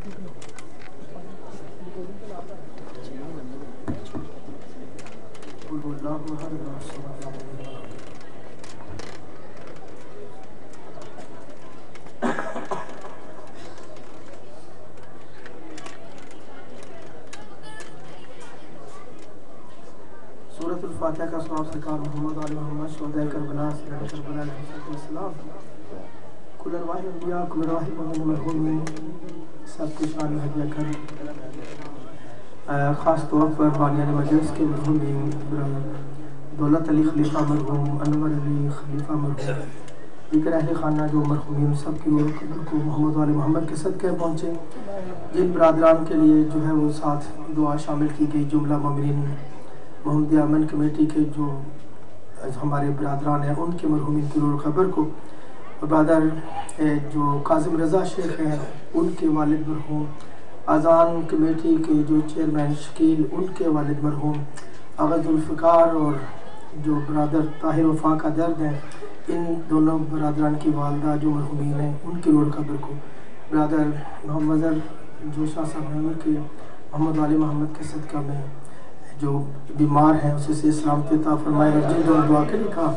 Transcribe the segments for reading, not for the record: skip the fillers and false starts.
سورۃ الفاتحہ کا ثواب سرکار محمد علی محمد شہدائے کربلا سید کربلا علیہ السلام کل ارواح انبیاء کل ارواح مرحومین سب کی شان میں ہدیہ کر خاص طور پر بانیان مجلس کے مرحومین دولت علی خلیفہ مرحوم، انور علی خلیفہ مرحوم، دیگر اہل خانہ جو مرحومین سب کی روح قبر کو محمد علی محمد کے صدقے پہنچے. جن برادران کے لیے جو ہے وہ ساتھ دعا شامل کی گئی، جملہ مومنین محمدیہ امن کمیٹی کے جو ہمارے برادران ہیں ان کے مرحومین کی روح قبر کو، برادر جو کاظم رضا شیخ ہیں ان کے والد مرحوم، اذان کمیٹی کے جو چیئرمین شکیل ان کے والد مرحوم، اغذ الفقار اور جو برادر طاہر وفا کا درد ہیں، ان دونوں برادران کی والدہ جو مرحومین ہیں ان کی روح قبر کو، برادر محمد ظہر جو شاہ صاحب ہیں کے محمد علی محمد کے صدقہ میں جو بیمار ہیں اسے سے سلامتی عطا فرمائے. اور جن جو دعا کے لیے کہا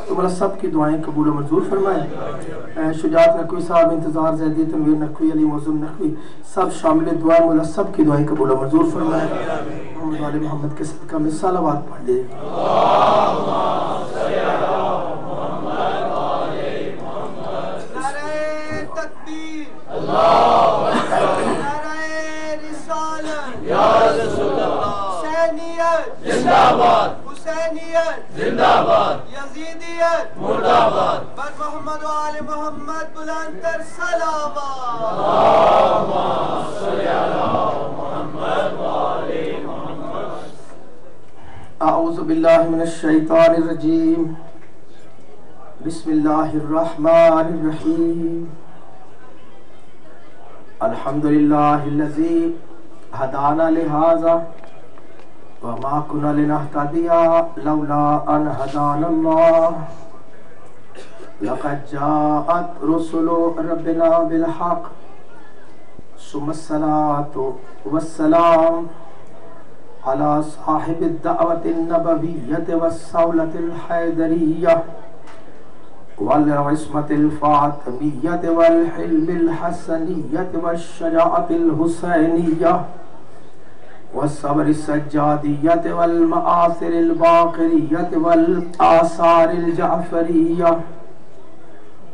تو بلا سب کی دعائیں قبول و منظور فرمائے. شجاعت نقوی صاحب، انتظار زیدی، تنویر نقوی، علی معظم نقوی سب شامل دعائیں، مولا سب کی دعائیں قبول و منظور فرمائے. محمد علی محمد کے صدقہ میں صلوات پڑھ لے. زندہ باد حسینیت، زندہ باد یزیدیت، مرد آباد. بر محمد و آل محمد بلند تر صلوات. اللہم صلی علی محمد و آل محمد. اعوذ باللہ من الشیطان الرجیم. بسم اللہ الرحمن الرحیم. الحمدللہ الذی ہدانا لہذا وما كنا لنهتدي لولا أن هدانا الله لقد جاءت رسل ربنا بالحق ثم الصلاة والسلام على صاحب الدعوة النبوية والصولة الحيدرية والعصمة الفاطمية والحلم الحسنية والشجاعة الحسينية والصبر السجادية والمآثر الباقرية والآثار الجعفرية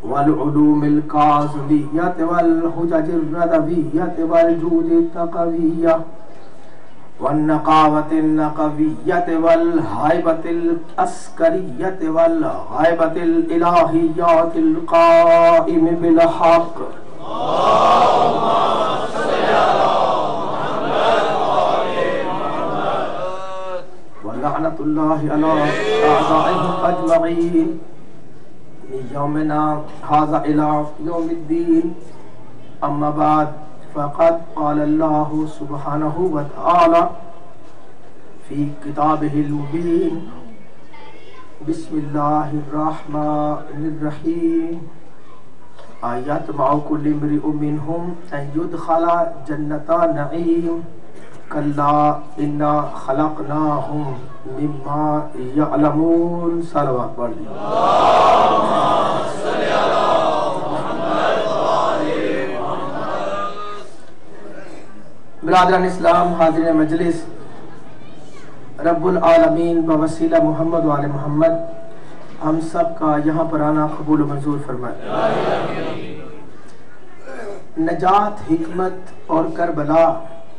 والعلوم الكاظمية والحجج الردوية والجود التقوية والنقاوة النقوية والهيبة العسكرية والغيبة الإلهيات القائم بالحق. اللهم صل على لعنت اللہ علی اعدائهم اجمعین من یومنا ھذا الی یوم الدین. اما بعد فقد قال اللہ سبحانہ وتعالی فی کتابہ المبین. بسم اللہ الرحمن الرحیم. یطمع کل امرئ منہم ان یدخل جنۃ نعیم کلا انا خلقناہم مما یعلمون. صلوات پڑھ لی. اللہم صلی علی محمد و آل محمد. برادران اسلام، حاضرین مجلس، رب العالمین بوسیلہ محمد و آل محمد ہم سب کا یہاں پر آنا قبول و منظور فرمائے. نجات، حکمت اور کربلا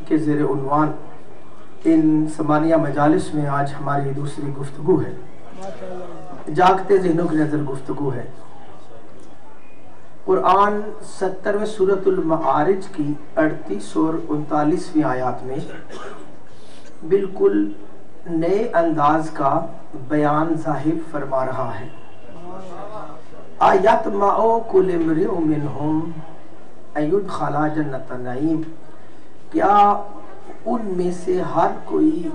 کے زیر عنوان ان ثمانیہ مجالس میں آج ہماری دوسری گفتگو ہے. جاگتے ذہنوں کی نظر گفتگو ہے. قرآن 70ویں سورۃ المعارج کی 38 اور 39ویں آیات میں بالکل نئے انداز کا بیان ظاہر فرما رہا ہے. یطمع کل امرئ منہم ان یدخل جنۃ نعیم. کیا ان میں سے ہر کوئی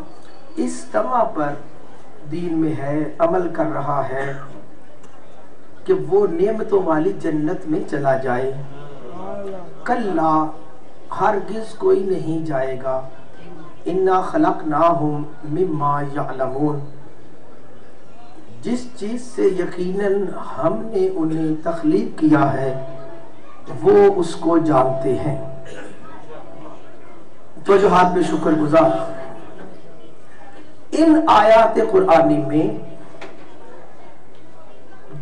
اس طمع پر دین میں ہے، عمل کر رہا ہے کہ وہ نعمتوں والی جنت میں چلا جائے؟ کلا، ہرگز کوئی نہیں جائے گا. انا خلقناہم مما یعلمون، جس چیز سے یقیناً ہم نے انہیں تخلیق کیا ہے وہ اس کو جانتے ہیں. تو جو ہاتھ میں شکر گزار. ان آیات قرآنی میں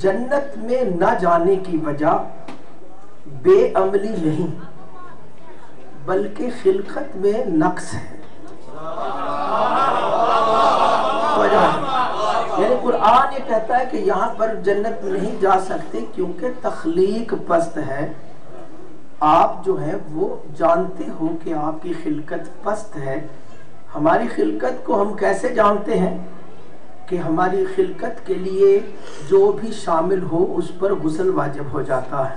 جنت میں نہ جانے کی وجہ بے عملی نہیں بلکہ خلقت میں نقص ہے. یعنی قرآن یہ کہتا ہے کہ یہاں پر جنت میں نہیں جا سکتے کیونکہ تخلیق پست ہے. آپ جو ہے وہ جانتے ہو کہ آپ کی خلقت پست ہے. ہماری خلقت کو ہم کیسے جانتے ہیں کہ ہماری خلقت کے لیے جو بھی شامل ہو اس پر غسل واجب ہو جاتا ہے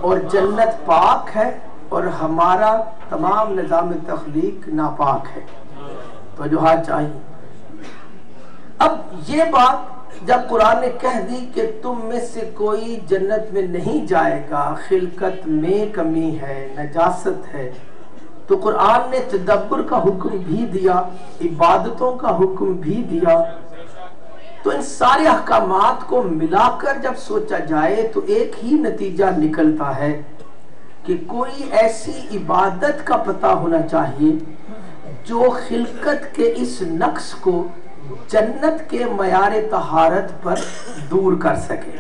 اور جنت پاک ہے اور ہمارا تمام نظام تخلیق ناپاک ہے. تو جو ہاتھ چاہیے. اب یہ بات جب قرآن نے کہہ دی کہ تم میں سے کوئی جنت میں نہیں جائے گا، خلقت میں کمی ہے، نجاست ہے، تو قرآن نے تدبر کا حکم بھی دیا، عبادتوں کا حکم بھی دیا. تو ان سارے احکامات کو ملا کر جب سوچا جائے تو ایک ہی نتیجہ نکلتا ہے کہ کوئی ایسی عبادت کا پتہ ہونا چاہیے جو خلقت کے اس نقص کو جنت کے معیار طہارت پر دور کر سکے،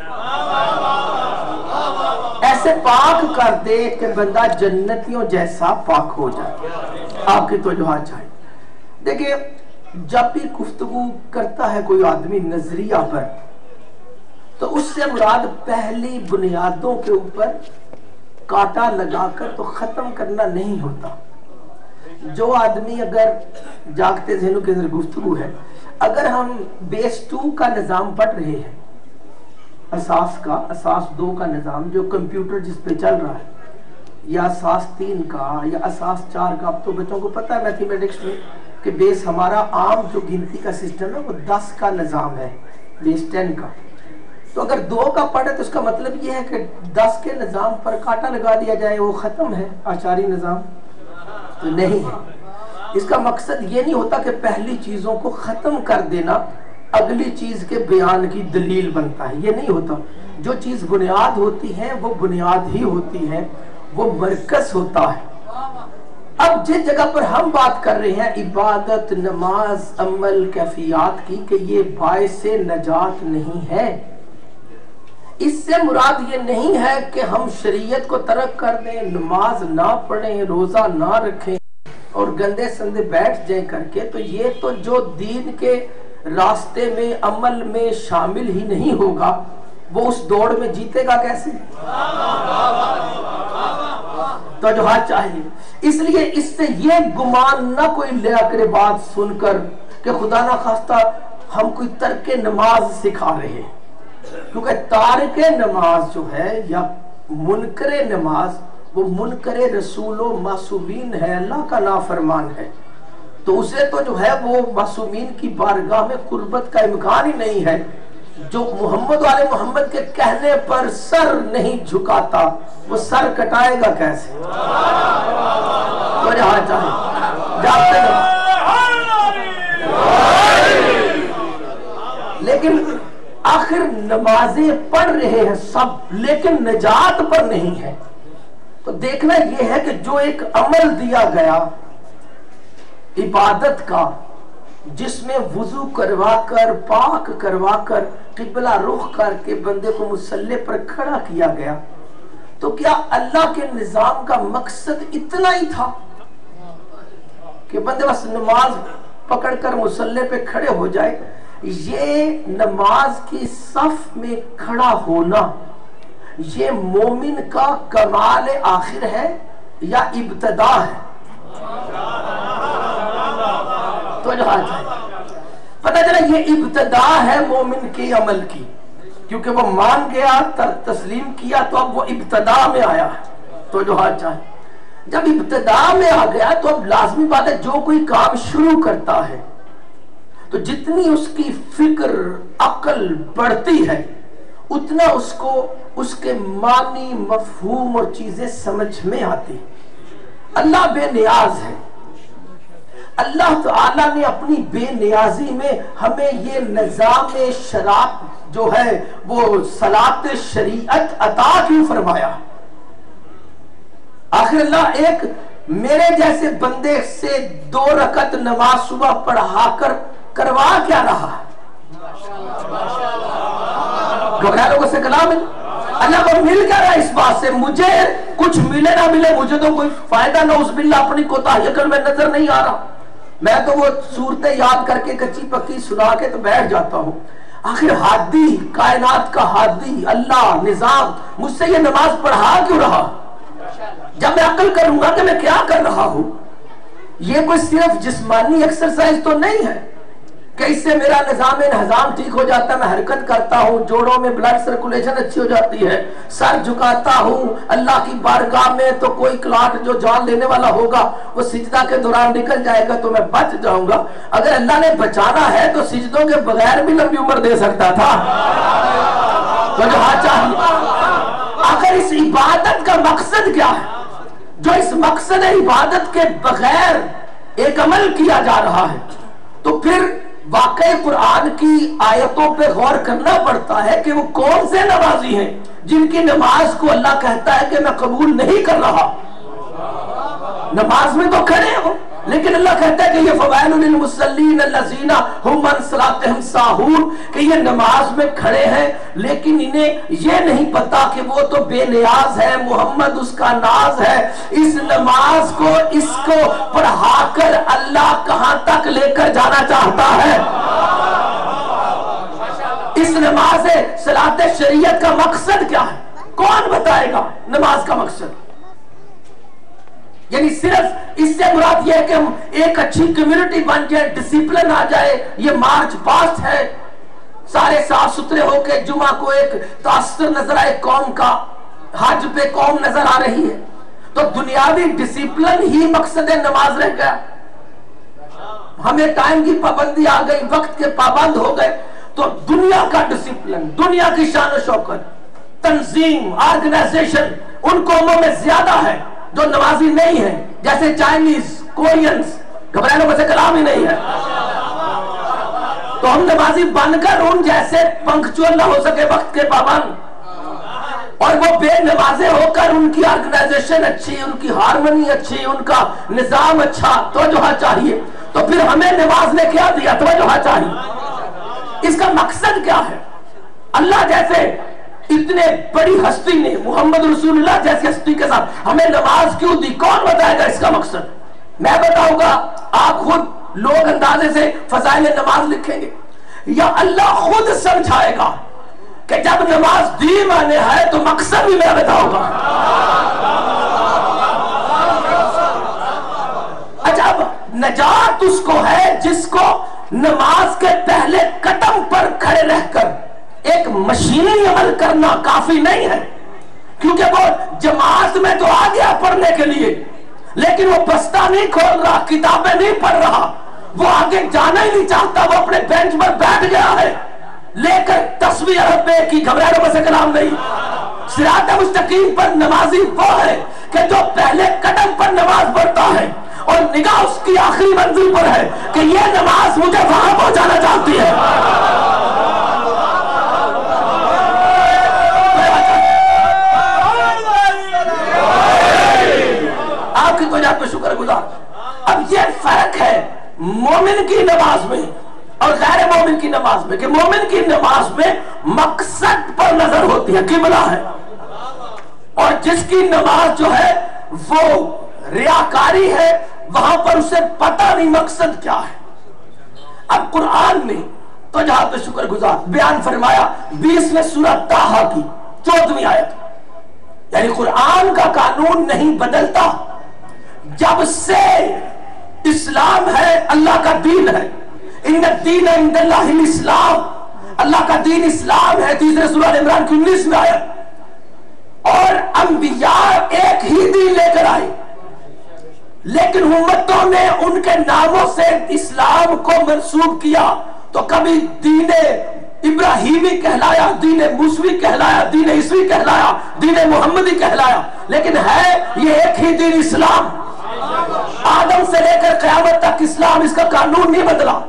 ایسے پاک کر دے کہ بندہ جنتیوں جیسا پاک ہو جائے. آپ کی توجہ چاہیے. دیکھیں جب بھی گفتگو کرتا ہے کوئی آدمی نظریہ پر تو اس سے مراد پہلی بنیادوں کے اوپر کانٹا لگا کر تو ختم کرنا نہیں ہوتا. جو آدمی اگر جاگتے ذہنوں کے اندر گفتگو ہے، اگر ہم بیس 2 کا نظام پڑھ رہے ہیں، اساس 2 کا نظام جو کمپیوٹر جس پہ چل رہا ہے، یا اساس 3 کا یا اساس 4 کا، اب تو بچوں کو پتہ ہے میتھمیٹکس میں کہ بیس ہمارا عام جو گنتی کا سسٹم ہے وہ 10 کا نظام ہے، بیس 10 کا. تو اگر 2 کا پڑھے تو اس کا مطلب یہ ہے کہ 10 کے نظام پر کانٹا لگا دیا جائے وہ ختم ہے. آچاری نظام تو نہیں ہے. اس کا مقصد یہ نہیں ہوتا کہ پہلی چیزوں کو ختم کر دینا اگلی چیز کے بیان کی دلیل بنتا ہے، یہ نہیں ہوتا. جو چیز بنیاد ہوتی ہے وہ بنیاد ہی ہوتی ہے، وہ مرکز ہوتا ہے. اب جس جگہ پر ہم بات کر رہے ہیں عبادت، نماز، عمل، کیفیات کی، کہ یہ باعث نجات نہیں ہے. اس سے مراد یہ نہیں ہے کہ ہم شریعت کو ترک کر دیں، نماز نہ پڑھیں، روزہ نہ رکھیں اور گندے سندے بیٹھ جائیں کر کے. تو یہ تو جو دین کے راستے میں عمل میں شامل ہی نہیں ہوگا وہ اس دوڑ میں جیتے گا کیسے؟ تو جو ہاتھ چاہیے. اس لیے اس سے یہ گمان نہ کوئی لیا کرے بات سن کر کہ خدا نہ خواستہ ہم کوئی ترک نماز سکھا رہے ہیں، کیونکہ تارک نماز جو ہے یا منکر نماز وہ منکر رسول و معصومین ہے، اللہ کا نافرمان ہے. تو اسے تو جو ہے وہ معصومین کی بارگاہ میں قربت کا امکان ہی نہیں ہے. جو محمد والے محمد کے کہنے پر سر نہیں جھکاتا وہ سر کٹائے گا کیسے؟ جاتے ہیں. لیکن آخر نمازیں پڑھ رہے ہیں سب، لیکن نجات پر نہیں ہے. تو دیکھنا یہ ہے کہ جو ایک عمل دیا گیا عبادت کا، جس میں وضو کروا کر پاک کروا کر قبلہ رخ کر کے بندے کو مصلی پر کھڑا کیا گیا، تو کیا اللہ کے نظام کا مقصد اتنا ہی تھا کہ بندے بس نماز پکڑ کر مصلی پہ کھڑے ہو جائے؟ یہ نماز کی صف میں کھڑا ہونا یہ مومن کا کمال آخر ہے یا ابتدا ہے؟ تو جو پتہ چلا یہ ابتدا ہے مومن کے عمل کی، کیونکہ وہ مان گیا، تسلیم کیا، تو اب وہ ابتدا میں آیا ہے. تو جو ہاتھ چاہے جب ابتدا میں آ گیا تو اب لازمی بات ہے جو کوئی کام شروع کرتا ہے تو جتنی اس کی فکر عقل بڑھتی ہے اتنا اس کو اس کے معنی مفہوم اور چیزیں سمجھ میں آتی. اللہ بے نیاز ہے. اللہ تعالیٰ نے اپنی بے نیازی میں ہمیں یہ نظام شراب جو ہے وہ صلاۃ شریعت عطا کیوں فرمایا؟ آخر اللہ ایک میرے جیسے بندے سے 2 رکعت نماز صبح پڑھا کر کروا کیا رہا؟ گھبراہ لوگوں سے کلام ہے. اللہ کو مل کیا رہا اس بات سے؟ مجھے کچھ ملے نہ ملے مجھے تو کوئی فائدہ نہ، اس باللہ اپنی کوتاہی کر میں نظر نہیں آ رہا. میں تو وہ صورتیں یاد کر کے کچی پکی سنا کے تو بیٹھ جاتا ہوں. آخر ہادی، کائنات کا ہادی اللہ نظام مجھ سے یہ نماز پڑھا کیوں رہا؟ جب میں عقل کروں گا کہ میں کیا کر رہا ہوں. یہ کوئی صرف جسمانی ایکسرسائز تو نہیں ہے کہ اس سے میرا نظام انہضام ٹھیک ہو جاتا ہے، میں حرکت کرتا ہوں، جوڑوں میں بلڈ سرکولیشن اچھی ہو جاتی ہے، سر جھکاتا ہوں اللہ کی بارگاہ میں تو کوئی کلاٹ جو جان لینے والا ہوگا وہ سجدہ کے دوران نکل جائے گا تو میں بچ جاؤں گا. اگر اللہ نے بچانا ہے تو سجدوں کے بغیر بھی لمبی عمر دے سکتا تھا. تو جو چاہیے آخر اس عبادت کا مقصد کیا ہے؟ جو اس مقصد عبادت کے بغیر ایک عمل کیا جا رہا ہے تو پھر واقعی قرآن کی آیتوں پہ غور کرنا پڑتا ہے کہ وہ کون سے نمازی ہیں جن کی نماز کو اللہ کہتا ہے کہ میں قبول نہیں کر رہا. نماز میں تو کھڑے ہو لیکن اللہ کہتا ہے کہ یہ فوائل للمصلین الذین هم عن صلاتهم ساہون، کہ یہ نماز میں کھڑے ہیں لیکن انہیں یہ نہیں پتا کہ وہ تو بے نیاز ہے، محمد اس کا ناز ہے. اس نماز کو اس کو پڑھا کر اللہ کہاں تک لے کر جانا چاہتا ہے؟ اس نماز صلاۃ شریعت کا مقصد کیا ہے؟ کون بتائے گا نماز کا مقصد؟ یعنی صرف اس سے مراد یہ ہے کہ ہم ایک اچھی کمیونٹی بن جائے، ڈسپلن آ جائے، یہ مارچ پاسٹ ہے، سارے صاف ستھرے ہو کے جمعہ کو ایک تاثر نظر آئے قوم کا، حج پہ قوم نظر آ رہی ہے، تو دنیاوی ڈسپلن ہی مقصد نماز رہ گیا. ہمیں ٹائم کی پابندی آ گئی، وقت کے پابند ہو گئے، تو دنیا کا ڈسپلن، دنیا کی شان و شوکت، تنظیم، آرگنائزیشن ان قوموں میں زیادہ ہے جو نمازی نہیں ہے، جیسے چائنیز، کورینز. گھبرانے میں سے کلام ہی نہیں ہے. تو ہم نمازی بن کر ان جیسے پنکچوئل نہ ہو سکے، وقت کے پابند، اور وہ بے نمازے ہو کر ان کی آرگنائزیشن اچھی، ان کی ہارمنی اچھی، ان کا نظام اچھا. توجہ چاہیے. تو پھر ہمیں نماز نے کیا دیا؟ توجہ چاہیے. اس کا مقصد کیا ہے؟ اللہ جیسے اتنے بڑی ہستی نے، محمد رسول اللہ جیسی ہستی کے ساتھ ہمیں نماز کیوں دی؟ کون بتائے گا اس کا مقصد؟ میں بتاؤں گا، آپ خود لوگ اندازے سے فضائل نماز لکھیں گے، یا اللہ خود سمجھائے گا کہ جب نماز دی میں نے ہے تو مقصد بھی میں بتاؤں گا. اچھا اب نجات اس کو ہے جس کو نماز کے پہلے قدم پر کھڑے رہ کر ایک مشینی عمل کرنا کافی نہیں ہے، کیونکہ وہ جماعت میں تو آ گیا پڑھنے کے لیے لیکن وہ بستہ نہیں کھول رہا، کتابیں نہیں پڑھ رہا، وہ آگے جانا ہی نہیں چاہتا، وہ اپنے بینچ پر بیٹھ گیا ہے لے کر تسبیح ربے کی. گھبرانے میں سے کلام نہیں. صراط مستقیم پر نمازی وہ ہے کہ جو پہلے قدم پر نماز پڑھتا ہے اور نگاہ اس کی آخری منزل پر ہے کہ یہ نماز مجھے وہاں پہنچانا چاہتی ہے. آپ کی توجہ پہ شکر گزار. اب یہ فرق ہے مومن کی نماز میں اور غیر مومن کی نماز میں، کہ مومن کی نماز میں مقصد پر نظر ہوتی ہے، قبلہ ہے، اور جس کی نماز جو ہے وہ ریاکاری ہے، وہاں پر اسے پتہ نہیں مقصد کیا ہے. اب قرآن نے تو جہاں پہ شکر گزار بیان فرمایا 20ویں سورہ طٰہٰ کی 14ویں آیت، یعنی قرآن کا قانون نہیں بدلتا. جب سے اسلام ہے، اللہ کا دین ہے، ان الدین عند اللہ الاسلام، اللہ کا دین اسلام ہے. 3 سورہ عمران کی 19ویں آیت. اور انبیاء ایک ہی دین لے کر آئے لیکن امتوں نے ان کے ناموں سے اسلام کو منسوب کیا، تو کبھی دین ابراہیمی کہلایا، دین موسوی کہلایا، دین عیسوی کہلایا، دین محمدی کہلایا، لیکن ہے یہ ایک ہی دین اسلام. سے لے کر قیامت تک اسلام اس کا قانون نہیں بدلا،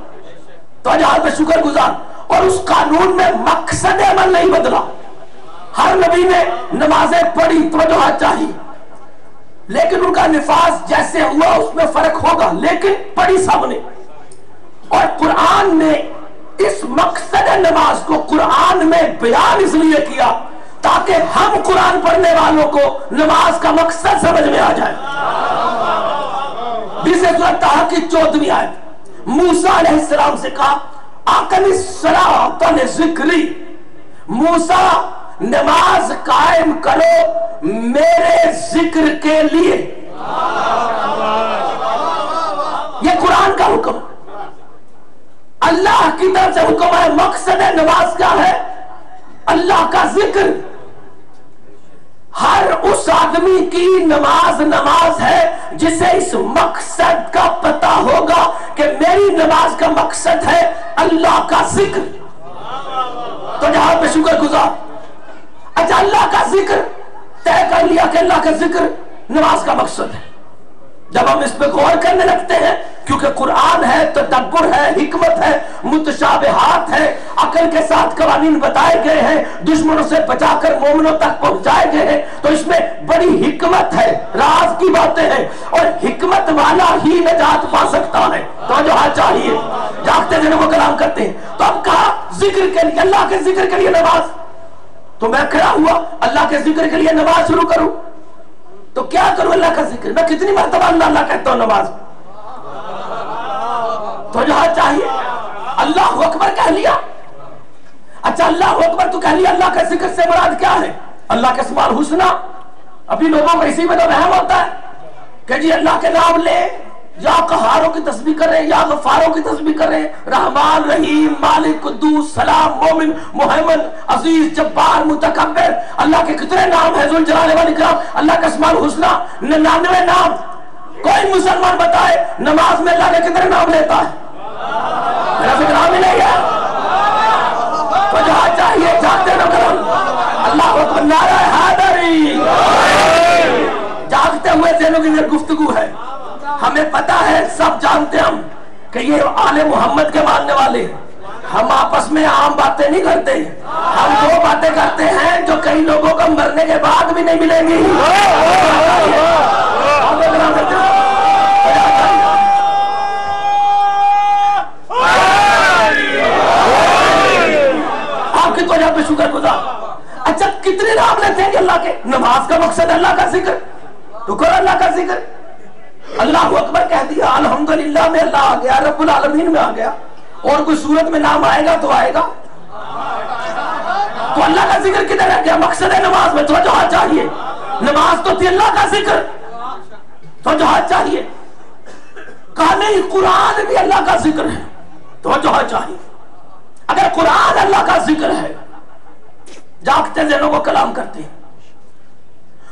تو جہاں پہ شکر گزار، اور اس قانون میں مقصد عمل نہیں بدلا۔ ہر نبی نے نمازیں پڑھی، توجہ چاہیے، لیکن ان کا نفاذ جیسے ہوا اس میں فرق ہوگا، لیکن پڑھی سب نے۔ اور قرآن نے اس مقصد نماز کو قرآن میں بیان اس لیے کیا تاکہ ہم قرآن پڑھنے والوں کو نماز کا مقصد سمجھ میں آ جائے۔ سورۃ طٰہٰ کی 14ویں آیت، موسیٰ علیہ السلام سے کہا اقم الصلاۃ لذکری، موسیٰ نماز قائم کرو میرے ذکر کے لیے۔ یہ قرآن کا حکم، اللہ کی طرف سے حکم ہے۔ مقصد نماز کیا ہے؟ اللہ کا ذکر۔ ہر اس آدمی کی نماز نماز ہے جسے اس مقصد کا پتہ ہوگا کہ میری نماز کا مقصد ہے اللہ کا ذکر۔ تو جہاں پہ شکر گزار، اچھا اللہ کا ذکر طے کر لیا کہ اللہ کا ذکر نماز کا مقصد ہے۔ جب ہم اس پہ غور کرنے لگتے ہیں، کیونکہ قرآن ہے، تدبر ہے، حکمت ہے، متشابہات ہے، عقل کے ساتھ قوانین بتائے گئے ہیں، دشمنوں سے بچا کر مومنوں تک پہنچائے گئے ہیں، تو اس میں بڑی حکمت ہے، راز کی باتیں ہیں، اور حکمت والا ہی نجات پا سکتا ہے۔ تو جو چاہیے جاگتے دنوں کو کلام کرتے ہیں، تو اب کہا ذکر کے لیے، اللہ کے ذکر کے لیے نماز۔ تو میں کھڑا ہوا اللہ کے ذکر کے لیے نماز شروع کروں تو کیا کروں؟ اللہ کا ذکر میں کتنی مرتبہ اللہ اللہ کہتا ہوں نماز؟ تو جہاں چاہیے اللہ اکبر کہہ لیا۔ اچھا اللہ اکبر تو کہہ لیا، اللہ کا ذکر سے مراد کیا ہے؟ اللہ کے اسماء الحسنی۔ ابھی لوگوں کو اسی میں تو وہم ہوتا ہے کہ جی اللہ کے نام لے، یا قہاروں کی تسبیح کریں یا غفاروں کی تسبیح کریں، رحمان رحیم مالک قدوس سلام مومن محمد عزیز جبار متکبر، اللہ کے کتنے نام ہیں، ذوالجلال والاکرام، اللہ کا اسماء الحسنی 99 نام۔ کوئی مسلمان بتائے نماز میں اللہ کے کتنے نام لیتا ہے؟ میرا فکر نام ہی نہیں ہے۔ تو جہاں چاہیے جاگتے نہ کرم اللہ اکبر، نعرہ حیدری، جاگتے ہوئے ذہنوں کی گفتگو ہے۔ ہمیں پتا ہے، سب جانتے ہم کہ یہ آل محمد کے ماننے والے، ہم آپس میں عام باتیں نہیں کرتے، ہم وہ باتیں کرتے ہیں جو کئی لوگوں کو مرنے کے بعد بھی نہیں ملیں گی۔ آپ کی توجہ پہ شکر گزار۔ اچھا کتنے نام لیتے ہیں کہ اللہ کے؟ نماز کا مقصد اللہ کا ذکر، تو کرو اللہ کا ذکر۔ اللہ اکبر کہہ دیا، الحمدللہ میں اللہ آ گیا، رب العالمین میں آ گیا، اور کوئی صورت میں نام آئے گا تو آئے گا۔ تو اللہ کا ذکر کدھر رہ گیا؟ مقصد ہے نماز میں توجہ چاہیے۔ نماز تو تھی اللہ کا ذکر، توجہ چاہیے۔ کہا نہیں قرآن بھی اللہ کا ذکر ہے، توجہ چاہیے۔ اگر قرآن اللہ کا ذکر ہے، جاگتے ذہنوں کو کلام کرتے ہیں،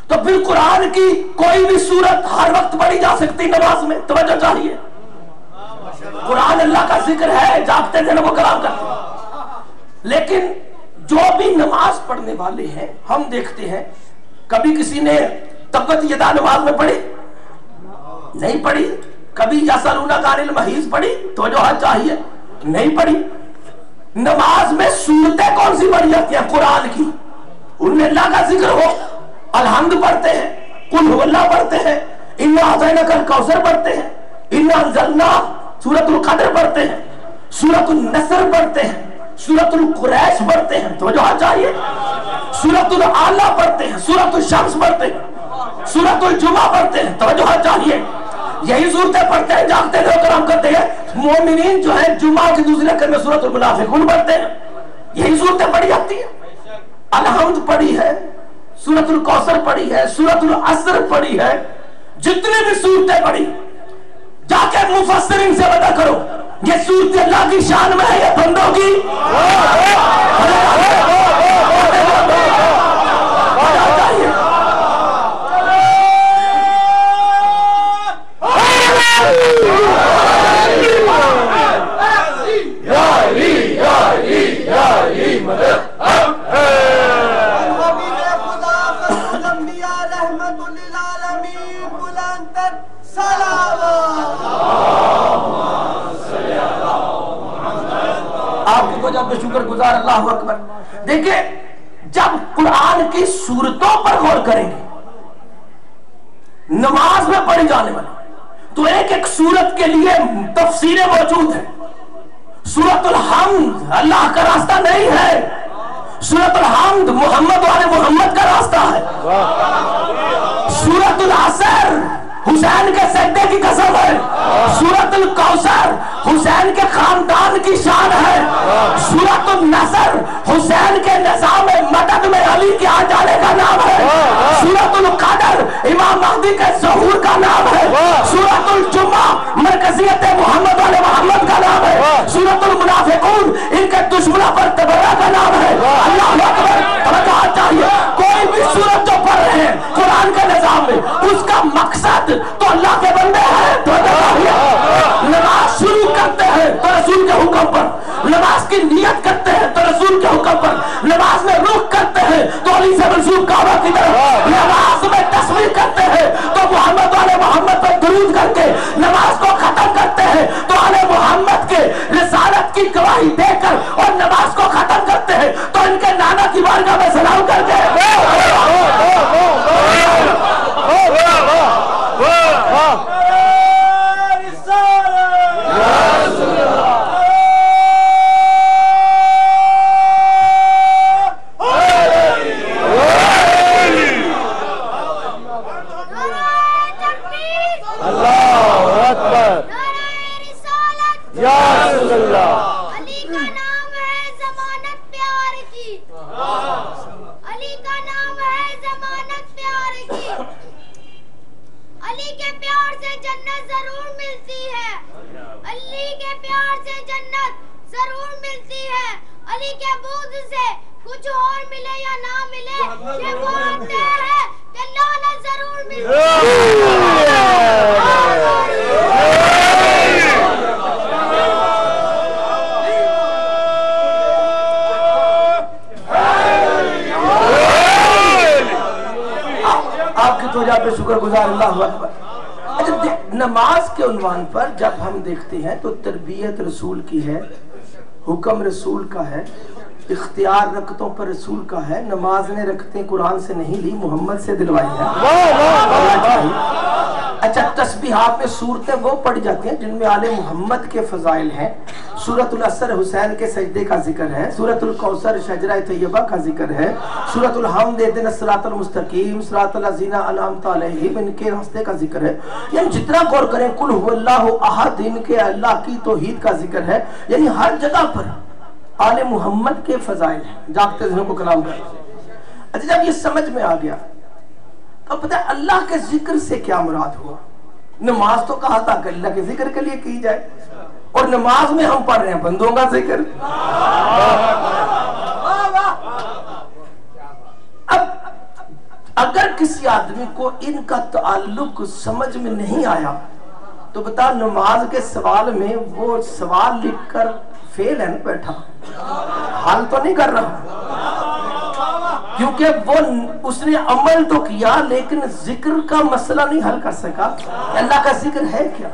تو پھر قرآن کی کوئی بھی سورت ہر وقت پڑھی جا سکتی نماز میں، توجہ چاہیے۔ قرآن اللہ کا ذکر ہے، جاگتے ذہنوں کو کلام کرتے ہیں، لیکن جو بھی نماز پڑھنے والے ہیں ہم دیکھتے ہیں، کبھی کسی نے تبت یدا نماز میں پڑھی نہیں پڑھی، کبھی یسألونک عن المحیض پڑھی، توجہ چاہیے، نہیں پڑھی۔ نماز میں سورتیں کون سی پڑھی جاتی ہیں؟ قرآن کی، ان میں اللہ کا ذکر ہو، الحمد پڑھتے ہیں، قل هو اللہ پڑھتے ہیں، انا اعطیناک الکوثر پڑھتے ہیں، انا انزلنا، سورۃ القدر پڑھتے ہیں، سورۃ النصر پڑھتے ہیں، سورۃ القریش پڑھتے ہیں، توجہ چاہیے، سورۃ الاعلی پڑھتے ہیں، سورۃ الشمس پڑھتے ہیں، سورۃ الجمعہ پڑھتے ہیں، توجہ چاہیے۔ یہی صورتیں پڑھتے ہیں، جاگتے ہیں، کرام کرتے ہیں۔ مومنین جو ہیں جمعہ کی دوسرے رکعت میں سورۃ المنافقون پڑھتے ہیں، یہی صورتیں پڑھی جاتی ہیں۔ الحمد پڑھی ہے، سورۃ الکوثر پڑھی ہے، سورۃ العصر پڑھی ہے، جتنی بھی صورتیں پڑھی، جا کے مفسرین سے پتہ کرو یہ صورت اللہ کی شان میں ہے یا بندوں کی؟ رحمت للعالمین بلند تر سلام کے شکر گزار، اللہ اکبر۔ دیکھیں جب قرآن کی سورتوں پر غور کریں گے نماز میں پڑھی جانے والی، تو ایک ایک سورت کے لیے تفسیریں موجود ہیں۔ سورۃ الحمد اللہ کا راستہ نہیں ہے، سورۃ الحمد محمد والے محمد کا راستہ ہے۔ سورۃ العصر حسین کے سجدے کی قسم ہے۔ سورۃ الکوثر حسین کے خاندان کی شان ہے۔ سورۃ النصر حسین کے نظام مدد میں علی کے آ جانے کا نام ہے۔ سورۃ القدر امام مہدی کے ظہور کا نام ہے۔ سورۃ الجمعہ مرکزیت محمد والے محمد کا نام ہے۔ سورۃ المنافقون ان کے دشمنوں پر تبرہ کا نام ہے۔ اللہ اکبر، توجہ چاہیے۔ کوئی بھی سورت جو پڑھ رہے ہیں قرآن کے نظام میں، اس کا مقصد تو اللہ کے بندے ہیں۔ تو نماز شروع کرتے ہیں تو رسول کے حکم پر، نماز کی نیت کرتے ہیں تو رسول کے حکم پر، نماز میں رخ کرتے ہیں تو علی سے منسوب کعبہ کی طرف، نماز میں تسبیح کرتے ہیں تو محمد والے محمد پر درود کر کے نماز کو ختم کرتے ہیں تو آل محمد کے رسالت کی گواہی دے کر اور نماز کو ختم کرتے ہیں تو ان کے نانا کی بارگاہ میں سلام کر کے نماز کے عنوان پر جب ہم دیکھتے ہیں تو تربیت رسول کی ہے، حکم رسول کا ہے، اختیار رکعتوں پر رسول کا ہے۔ نماز نے رکعتیں قرآن سے نہیں لی، محمد سے دلوائی ہے۔ اچھا، تسبیحات میں صورتیں وہ پڑھی جاتی ہیں جن میں آل محمد کے فضائل ہیں۔ سورۃ العصر حسین کے سجدے کا ذکر ہے، سورۃ الکوثر شجرہ طیبہ کا ذکر ہے، سورۃ الحمد اہدنا الصراط المستقیم، صراط الذین انعمت علیہم ان کے راستے کا ذکر ہے۔ یعنی جتنا غور کریں قل هو اللہ احد ان کے اللہ کی توحید کا ذکر ہے۔ یعنی ہر جگہ پر آل محمد کے فضائل ہیں۔ جاگتے ذہنوں کو کلام کر۔ اچھا، جب یہ سمجھ میں آ گیا تو پتہ ہے اللہ کے ذکر سے کیا مراد ہوا۔ نماز تو کہا تھا کہ اللہ کے ذکر کے لیے کی جائے، اور نماز میں ہم پڑھ رہے ہیں بندوں کا ذکر۔ اب اگر کسی آدمی کو ان کا تعلق سمجھ میں نہیں آیا تو بتا نماز کے سوال میں وہ سوال لکھ کر فیل ہے نا بیٹھا، حل تو نہیں کر رہا، کیونکہ وہ اس نے عمل تو کیا لیکن ذکر کا مسئلہ نہیں حل کر سکا کہ اللہ کا ذکر ہے کیا۔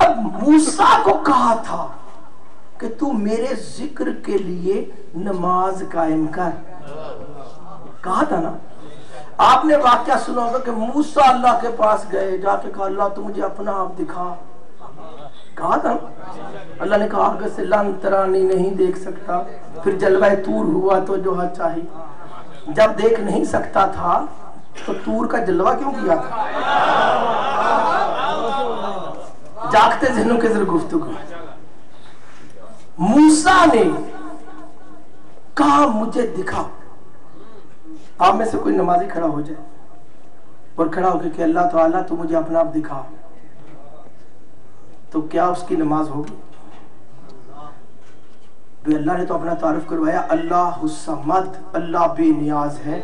اب موسیٰ کو کہا تھا کہ تو میرے ذکر کے لیے نماز قائم کر، کہا تھا نا۔ آپ نے واقعہ سنا ہوگا کہ موسیٰ اللہ کے پاس گئے، جا کے کہا اللہ تو مجھے اپنا آپ دکھا، کہا تھا۔ اللہ نے کہا کہ سے لن ترانی نہیں دیکھ سکتا، پھر جلوہ طور ہوا تو جو ہاں چاہی، جب دیکھ نہیں سکتا تھا تو طور کا جلوہ کیوں کیا تھا؟ جاگتے ذہنوں کے ذرا گفتگو۔ موسیٰ نے کہا مجھے دکھا۔ آپ میں سے کوئی نمازی کھڑا ہو جائے اور کھڑا ہو کہ اللہ تعالیٰ تو مجھے اپنا آپ دکھا، تو کیا اس کی نماز ہوگی؟ بے اللہ نے تو اپنا تعارف کروایا، اللہ الصمد، اللہ بے نیاز ہے۔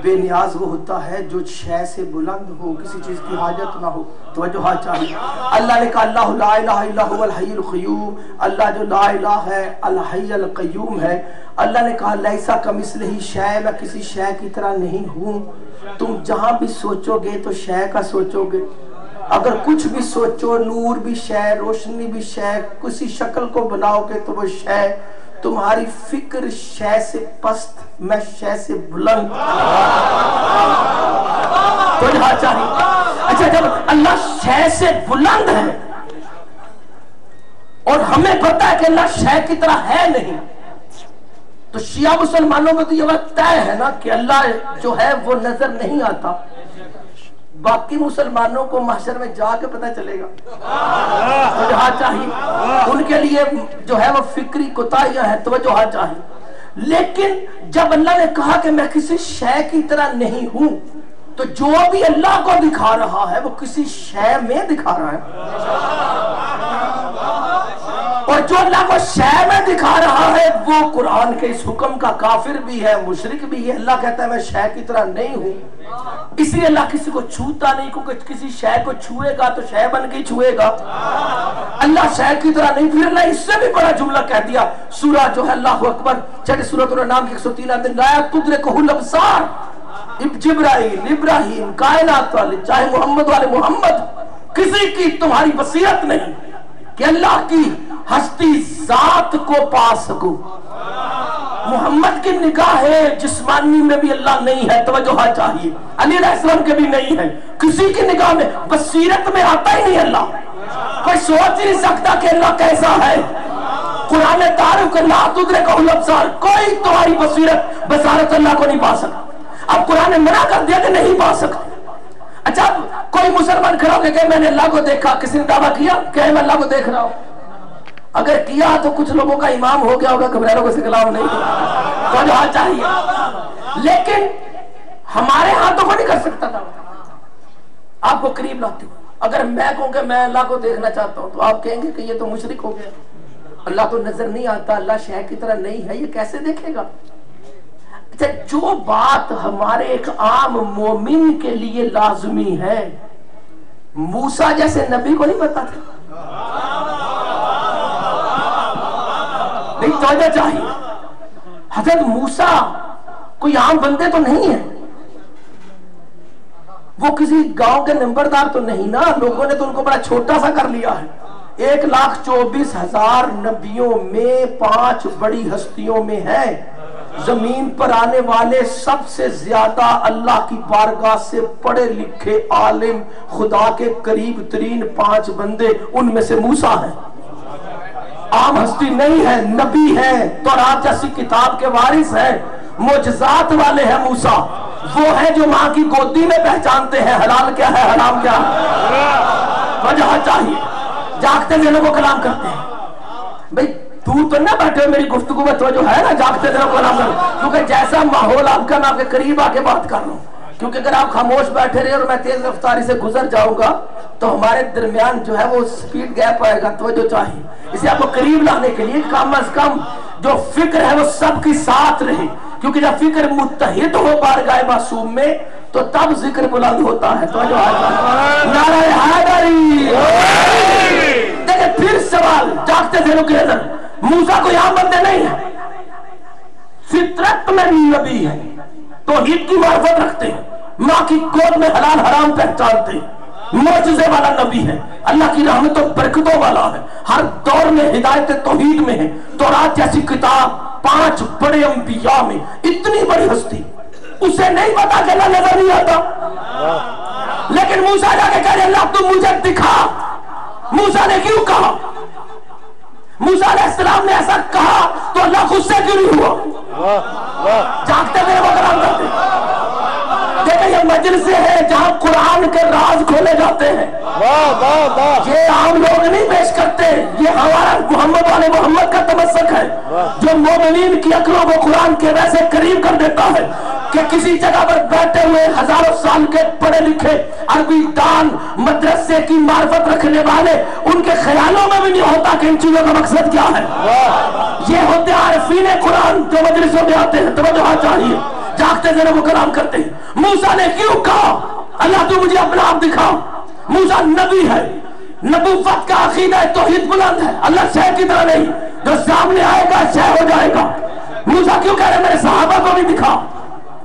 بے نیاز وہ ہوتا ہے جو شے سے بلند ہو، کسی چیز کی حاجت نہ ہو، توجہ چاہیے۔ اللہ نے کہا اللہ لا الہ الا هو الحی القیوم، اللہ جو لا الہ ہے الحی القیوم ہے۔ اللہ نے کہا لیسا کمثلہ شیء، میں کسی شے کی طرح نہیں ہوں۔ تم جہاں بھی سوچو گے تو شے کا سوچو گے، اگر کچھ بھی سوچو، نور بھی شے، روشنی بھی شے، کسی شکل کو بناؤ گے تو وہ شے، تمہاری فکر شے سے پست میں شے سے بلند تو یہاں چاہیے. اچھا جب اللہ شے سے بلند ہے اور ہمیں پتا ہے کہ اللہ شے کی طرح ہے نہیں, تو شیعہ مسلمانوں میں تو یہ بات طے ہے نا کہ اللہ جو ہے وہ نظر نہیں آتا. باقی مسلمانوں کو محشر میں جا کے پتہ چلے گا. توجہ چاہیے, ان کے لیے جو ہے وہ فکری کوتاہیاں ہیں, توجہ چاہیے. لیکن جب اللہ نے کہا کہ میں کسی شے کی طرح نہیں ہوں, تو جو بھی اللہ کو دکھا رہا ہے وہ کسی شے میں دکھا رہا ہے, اور جو اللہ کو شے میں دکھا رہا ہے وہ قرآن کے اس حکم کا کافر بھی ہے, مشرک بھی ہے. اللہ کہتا ہے میں شے کی طرح نہیں ہوں, اس لیے اللہ کسی کو چھوتا نہیں, کیونکہ کسی شے کو چھوئے گا تو شے بن کے چھوئے گا. اللہ شے کی طرح نہیں. پھر اللہ اس سے بھی بڑا جملہ کہہ دیا, سورہ جو ہے اللہ اکبر چھٹی سورۃ الانعام کی 103 دن لا تدرکہ الابصار, جبرائیل, ابراہیم, کائنات والے, چاہے محمد والے محمد, کسی کی تمہاری بصیرت نہیں کہ اللہ کی ہستی ذات کو پا سکو. محمد کی نگاہ جسمانی میں بھی اللہ نہیں ہے, توجہ چاہیے. علی علیہ السلام کے بھی نہیں ہے, کسی کی نگاہ میں بصیرت میں آتا ہی نہیں اللہ. کوئی سوچ ہی نہیں سکتا کہ اللہ کیسا ہے. قرآن تعارف کہ لا تدرکہ الابصار, کوئی تمہاری بصارت اللہ کو نہیں پا سکتا. اب قرآن نے منع کر دیا کہ نہیں پا سکتے. اچھا کوئی مسلمان کھڑا ہو کہ میں نے اللہ کو دیکھا, کسی نے دعویٰ کیا کہ میں اللہ کو دیکھ رہا ہوں؟ اگر کیا تو کچھ لوگوں کا امام ہو گیا ہوگا, گھبراہٹوں کو سے کلام نہیں, تو جہاں چاہیے. لیکن ہمارے ہاں تو کوئی نہیں کر سکتا تھا. آپ کو قریب لاتی ہوں, اگر میں کہوں کہ میں اللہ کو دیکھنا چاہتا ہوں تو آپ کہیں گے کہ یہ تو مشرک ہو گیا, اللہ تو نظر نہیں آتا, اللہ شے کی طرح نہیں ہے, یہ کیسے دیکھے گا؟ اچھا جو بات ہمارے ایک عام مومن کے لیے لازمی ہے, موسیٰ جیسے نبی کو نہیں پتا تھا. نہیں توجہ چاہیے. حضرت موسیٰ کوئی عام بندے تو نہیں ہے, وہ کسی گاؤں کے نمبردار تو نہیں نا. لوگوں نے تو ان کو بڑا چھوٹا سا کر لیا ہے. 1,24,000 نبیوں میں 5 بڑی ہستیوں میں ہے. زمین پر آنے والے سب سے زیادہ اللہ کی بارگاہ سے پڑھے لکھے عالم, خدا کے قریب ترین 5 بندے, ان میں سے موسیٰ ہیں. عام ہستی نہیں ہے, نبی ہے, تورات جیسی کتاب کے وارث ہیں, معجزات والے ہیں. موسیٰ وہ ہیں جو ماں کی گودی میں پہچانتے ہیں حلال کیا ہے حرام کیا ہے. وجہ چاہیے, جاگتے دلوں کو کلام کرتے ہیں. بھئی دور تو نہ بیٹھے میری گفتگو میں توجہ ہے نا, جاگتے دلوں کو کلام کرتے, کیونکہ جیسا ماحول آپ کا میں آپ کے قریب آ کے بات کر رہا ہوں. کیونکہ اگر آپ خاموش بیٹھے رہے اور میں تیز رفتاری سے گزر جاؤں گا تو ہمارے درمیان جو ہے وہ سپیڈ گیپ آئے گا. توجہ چاہیے. اسے آپ کو قریب لانے کے لیے کم از کم جو فکر ہے وہ سب کی ساتھ رہے, کیونکہ جب فکر متحد ہو بارگاہ معصوم میں تو تب ذکر بلند ہوتا ہے. توجہ نعرہ حیدری. دیکھیں پھر سوال جاگتے دلوں کی نظر, موسیٰ کوئی عام بندے نہیں ہے, فطرت میں نبی ہے, توحید کی معرفت رکھتے ہیں, ماں کی گود میں حلال حرام پہچانتے ہیں, معجزے والا نبی ہے, اللہ کی رحمتوں برکتوں والا ہے, ہر دور میں ہدایت توحید میں ہے. تورات جیسی کتاب, 5 بڑے انبیاء میں اتنی بڑی ہستی, اسے نہیں پتا کہ اللہ نظر نہیں آتا. لیکن موسیٰ جا کے کہہ رہے اللہ تم مجھے دکھا. موسیٰ نے کیوں کہا؟ موسیٰ علیہ السلام نے ایسا کہا تو اللہ خود سے کیوں نہیں ہوا؟ جاگتے میرے وہ کلام کرتے. دیکھیں یہ مجلس ہے جہاں قرآن کے راز کھولے جاتے ہیں. یہ عام لوگ نہیں پیش کرتے, یہ ہمارا محمد والے محمد کا تمسک ہے جو مومنین کی عقلوں کو قرآن کے ویسے قریب کر دیتا ہے کہ کسی جگہ پر بیٹھے ہوئے ہزاروں سال کے پڑھے لکھے عربی دان, مدرسے کی معرفت رکھنے والے, ان کے خیالوں میں بھی نہیں ہوتا کہ ان چیزوں کا مقصد کیا ہے. یہ ہوتے عارفین قرآن جو مجلسوں میں آتے ہیں. توجہ چاہیے, جاگتے ذرا وہ کلام کرتے ہیں. موسیٰ نے کیوں کہا اللہ تو مجھے اپنا آپ دکھا؟ موسیٰ نبی ہے, نبوت کا عقیدہ توحید بلند ہے, اللہ شے کی طرح نہیں, جو سامنے آئے گا شے ہو جائے گا. موسیٰ کیوں کہہ رہے میرے صحابہ کو بھی دکھا؟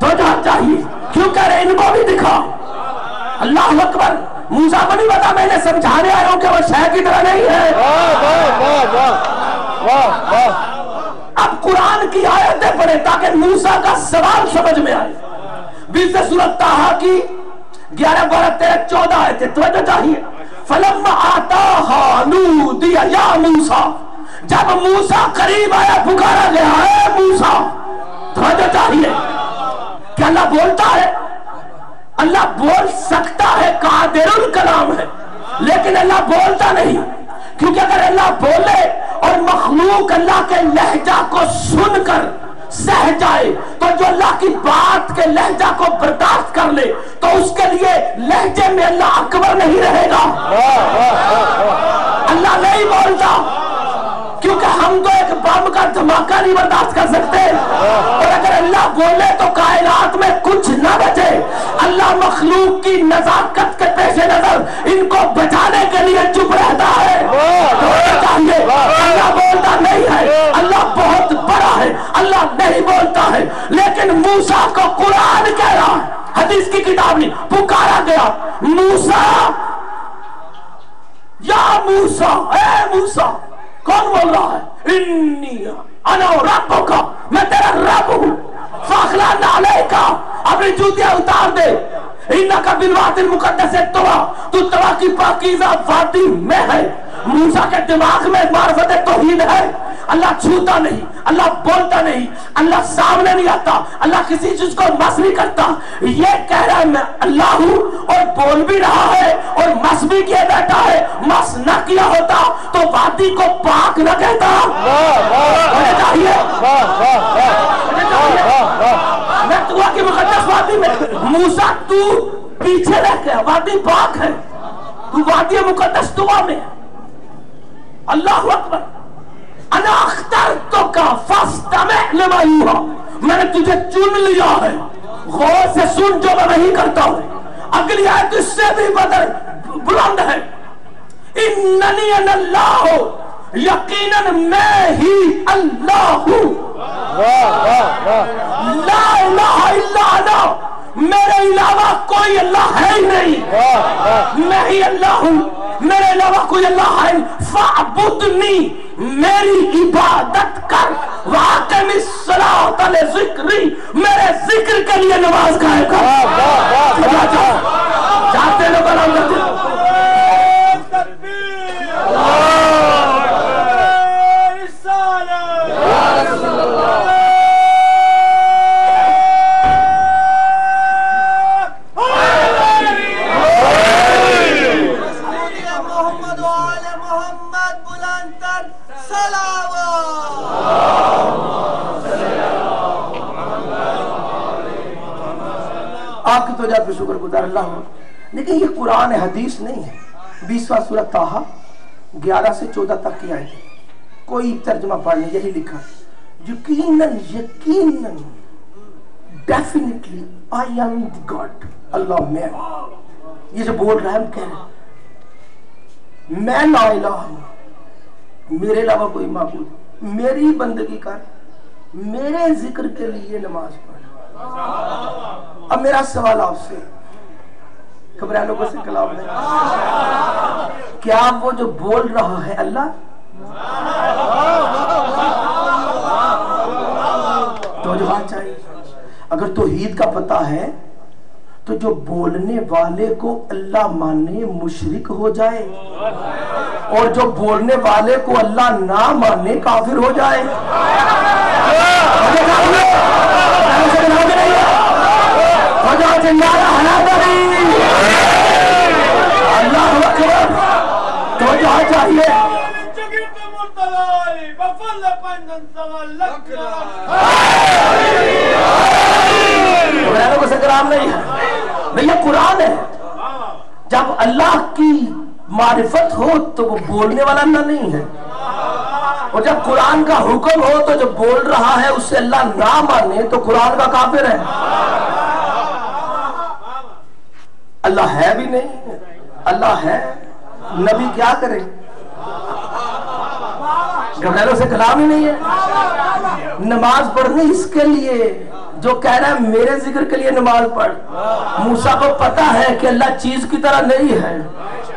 تو چاہیے کیوں کہہ رہے ان کو بھی دکھا؟ اللہ اکبر. موسیٰ کو نہیں پتا, میں نے سمجھانے آیا ہوں کہ وہ شے کی طرح نہیں ہے. اب قرآن کی آیتیں پڑھیں تاکہ موسیٰ کا سوال سمجھ میں آئے. 20 سورۃ طٰہٰ کی 11 12 13 14 آیتیں توجہ چاہیے. فَلَمَّا آتَاهَا نُودِيَ يَا مُوسَىٰ. جب موسیٰ قریب آیا پکارا گیا اے موسیٰ. توجہ چاہیے کہ اللہ بولتا ہے, اللہ بول سکتا ہے, قادر الکلام ہے, لیکن اللہ بولتا نہیں. کیونکہ اگر اللہ بولے اور مخلوق اللہ کے لہجہ کو سن کر سہ جائے تو جو اللہ کی بات کے لہجہ کو برداشت کر لے تو اس کے لیے لہجے میں اللہ اکبر نہیں رہے گا. اللہ نہیں بولتا کیونکہ ہم تو ایک بم کا دھماکہ نہیں برداشت کر سکتے, اور اگر اللہ بولے تو کائنات میں کچھ نہ بچے. اللہ مخلوق کی نزاکت کے پیش نظر ان کو بچانے کے لیے چپ رہتا ہے. چاہیے اللہ بولتا نہیں ہے, اللہ بہت بڑا ہے, اللہ نہیں بولتا ہے. لیکن موسیٰ کو قرآن کہہ رہا ہے, حدیث کی کتاب نہیں, پکارا گیا موسیٰ یا موسیٰ, اے موسیٰ. کون بول رہا ہے؟ انی انا ربک, میں تیرا رب ہوں. فاخلع نعلیک, اپنی جوتیاں اتار دے. انک بالوادی المقدس طویٰ, تو طویٰ کی پاکیزہ وادی میں ہے. موسیٰ کے دماغ میں معرفت توحید ہے. اللہ چھوتا نہیں, اللہ بولتا نہیں, اللہ سامنے نہیں آتا, اللہ کسی چیز کو مس نہیں کرتا. یہ کہہ رہا ہے میں اللہ ہوں اور بول بھی رہا ہے اور مس بھی کیے بیٹھا ہے. مس نہ کیا ہوتا تو وادی کو پاک نہ کہتا. مجھے چاہیے میں طویٰ کی مقدس وادی میں, موسیٰ تو پیچھے رہ گیا, وادی پاک ہے, تو وادی مقدس طویٰ میں. اللہ اکبر. انا اخترتک فاستمع لما یوحیٰ, میں نے تجھے چن لیا ہے, غور سے سن جو میں نہیں کرتا ہوں. اگلی آیت اس سے بھی بلند ہے. اننی انا اللہ, یقیناً میں ہی اللہ ہوں. لا الہ الا انا, میرے علاوہ کوئی اللہ ہے ہی نہیں. میں ہی اللہ ہوں, میرے علاوہ کوئی اللہ ہے. فاعبدنی, میری عبادت کر. واقم الصلاۃ لذکری, میرے ذکر کے لیے نماز قائم کر. چاہتے لوگ نام کرتے آپ کی توجہ پہ شکر گزار اللہ ہوں. لیکن یہ قرآن حدیث نہیں ہے. 20واں سورۃ طٰہٰ 11 سے 14 تک کی آیتیں, کوئی ترجمہ پڑھ نہیں, یہی لکھا یقیناً یقیناً ڈیفینیٹلی آئی ایم گاڈ, اللہ میں. یہ جو بول رہا ہے ہم کہہ رہے ہیں میں لا الہ ہوں, میرے علاوہ کوئی معبود, میری بندگی کر, میرے ذکر کے لیے نماز پڑھ. اب میرا سوال آپ سے, گھبرانے لوگوں سے کلام نہیں, کیا وہ جو بول رہا ہے اللہ؟ تو جو بات چاہیے, اگر توحید کا پتہ ہے تو جو بولنے والے کو اللہ مانے مشرک ہو جائے, اور جو بولنے والے کو اللہ نہ مانے کافر ہو جائے. اللہ اکبر. تو جو چاہیے کو سے کلام نہیں ہے, یہ قرآن ہے. جب اللہ کی معرفت ہو تو وہ بولنے والا اللہ نہیں ہے, اور جب قرآن کا حکم ہو تو جو بول رہا ہے اس سے اللہ نہ مانے تو قرآن کا کافر ہے. اللہ ہے بھی نہیں, اللہ ہے, نبی کیا کرے, گھبرائلوں سے کلام ہی نہیں ہے. نماز پڑھنی اس کے لیے جو کہہ رہا ہے میرے ذکر کے لیے نماز پڑھ. موسیٰ کو پتا ہے کہ اللہ چیز کی طرح نہیں ہے,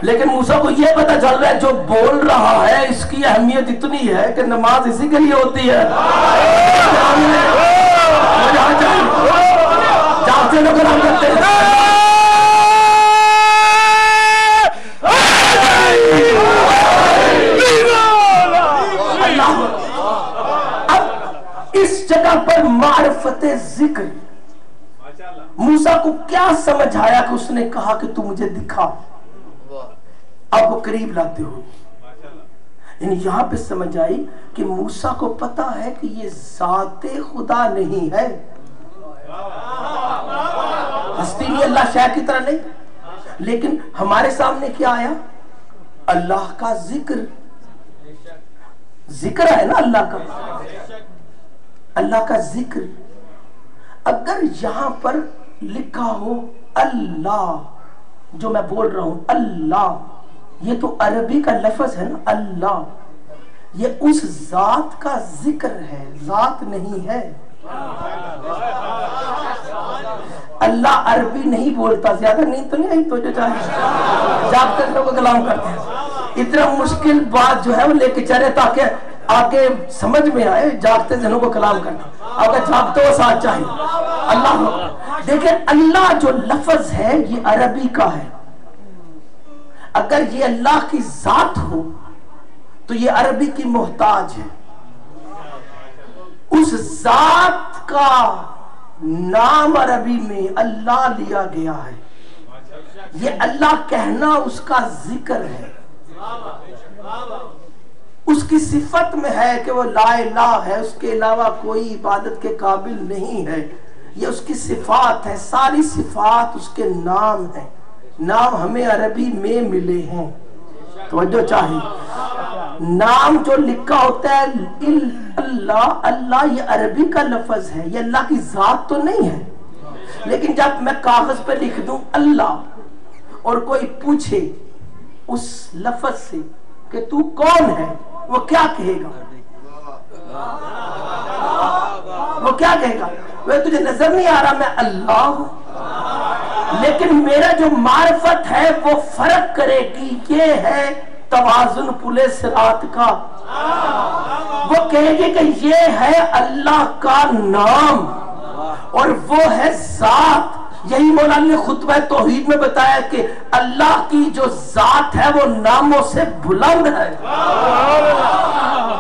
لیکن موسیٰ کو یہ پتا چل رہا ہے جو بول رہا ہے اس کی اہمیت اتنی ہے کہ نماز اسی کے لیے ہوتی ہے. جاگتے لوگ کلام کرتے ہیں. اب اس جگہ پر معرفت ذکر موسیٰ کو کیا سمجھ آیا کہ اس نے کہا کہ تو مجھے دکھا. اب وہ قریب لاتے ہو، یعنی یہاں پہ سمجھ آئی کہ موسیٰ کو پتا ہے کہ یہ ذات خدا نہیں ہے، ہستی نہیں، اللہ شے کی طرح نہیں. لیکن ہمارے سامنے کیا آیا؟ اللہ کا ذکر. ذکر ہے نا اللہ کا، اللہ کا ذکر. اگر یہاں پر لکھا ہو اللہ، جو میں بول رہا ہوں اللہ، یہ تو عربی کا لفظ ہے نا اللہ، یہ اس ذات کا ذکر ہے، ذات نہیں ہے. اللہ عربی نہیں بولتا. زیادہ نیند تو نہیں آئی تو جو چاہے جاگتے لوگ کلام کرتے ہیں. اتنا مشکل بات جو ہے وہ لے کے چلے تاکہ آگے سمجھ میں آئے. جاگتے جنوں کو کلام کرتے اگر جاگتے ہو ساتھ چاہیے. اللہ دیکھیں، اللہ جو لفظ ہے یہ عربی کا ہے. اگر یہ اللہ کی ذات ہو تو یہ عربی کی محتاج ہے. اس ذات کا نام عربی میں اللہ لیا گیا ہے. یہ اللہ کہنا اس کا ذکر ہے. اس کی صفت میں ہے کہ وہ لا الہ ہے، اس کے علاوہ کوئی عبادت کے قابل نہیں ہے. یہ اس کی صفات ہے. ساری صفات اس کے نام ہیں. نام ہمیں عربی میں ملے ہیں. توجہ چاہیے. نام جو لکھا ہوتا ہے اللہ، اللہ یہ عربی کا لفظ ہے، یہ اللہ کی ذات تو نہیں ہے. لیکن جب میں کاغذ پہ لکھ دوں اللہ اور کوئی پوچھے اس لفظ سے کہ تو کون ہے، وہ کیا کہے گا؟ وہ کیا کہے گا؟ وہ تجھے نظر نہیں آ رہا میں اللہ ہوں. لیکن میرا جو معرفت ہے وہ فرق کرے گی. یہ ہے توازن پلے صراط کا. وہ کہے گی کہ یہ ہے اللہ کا نام اور وہ ہے ذات. یہی مولانا نے خطبہ توحید میں بتایا کہ اللہ کی جو ذات ہے وہ ناموں سے بلند ہے.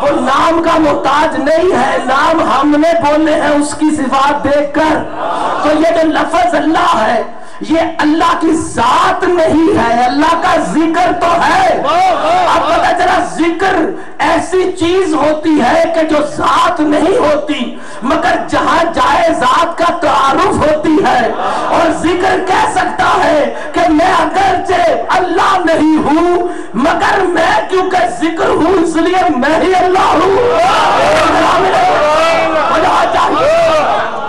وہ نام کا محتاج نہیں ہے. نام ہم نے بولے ہیں اس کی صفات دیکھ کر. تو یہ جو لفظ اللہ ہے یہ اللہ کی ذات نہیں ہے، اللہ کا ذکر تو ہے. اب پتہ چلا ذکر ایسی چیز ہوتی ہے کہ جو ذات نہیں ہوتی مگر جہاں جائے ذات کا تعارف ہوتی ہے. اور ذکر کہہ سکتا ہے کہ میں اگرچہ اللہ نہیں ہوں مگر میں کیونکہ ذکر ہوں اس لیے میں ہی اللہ ہوں.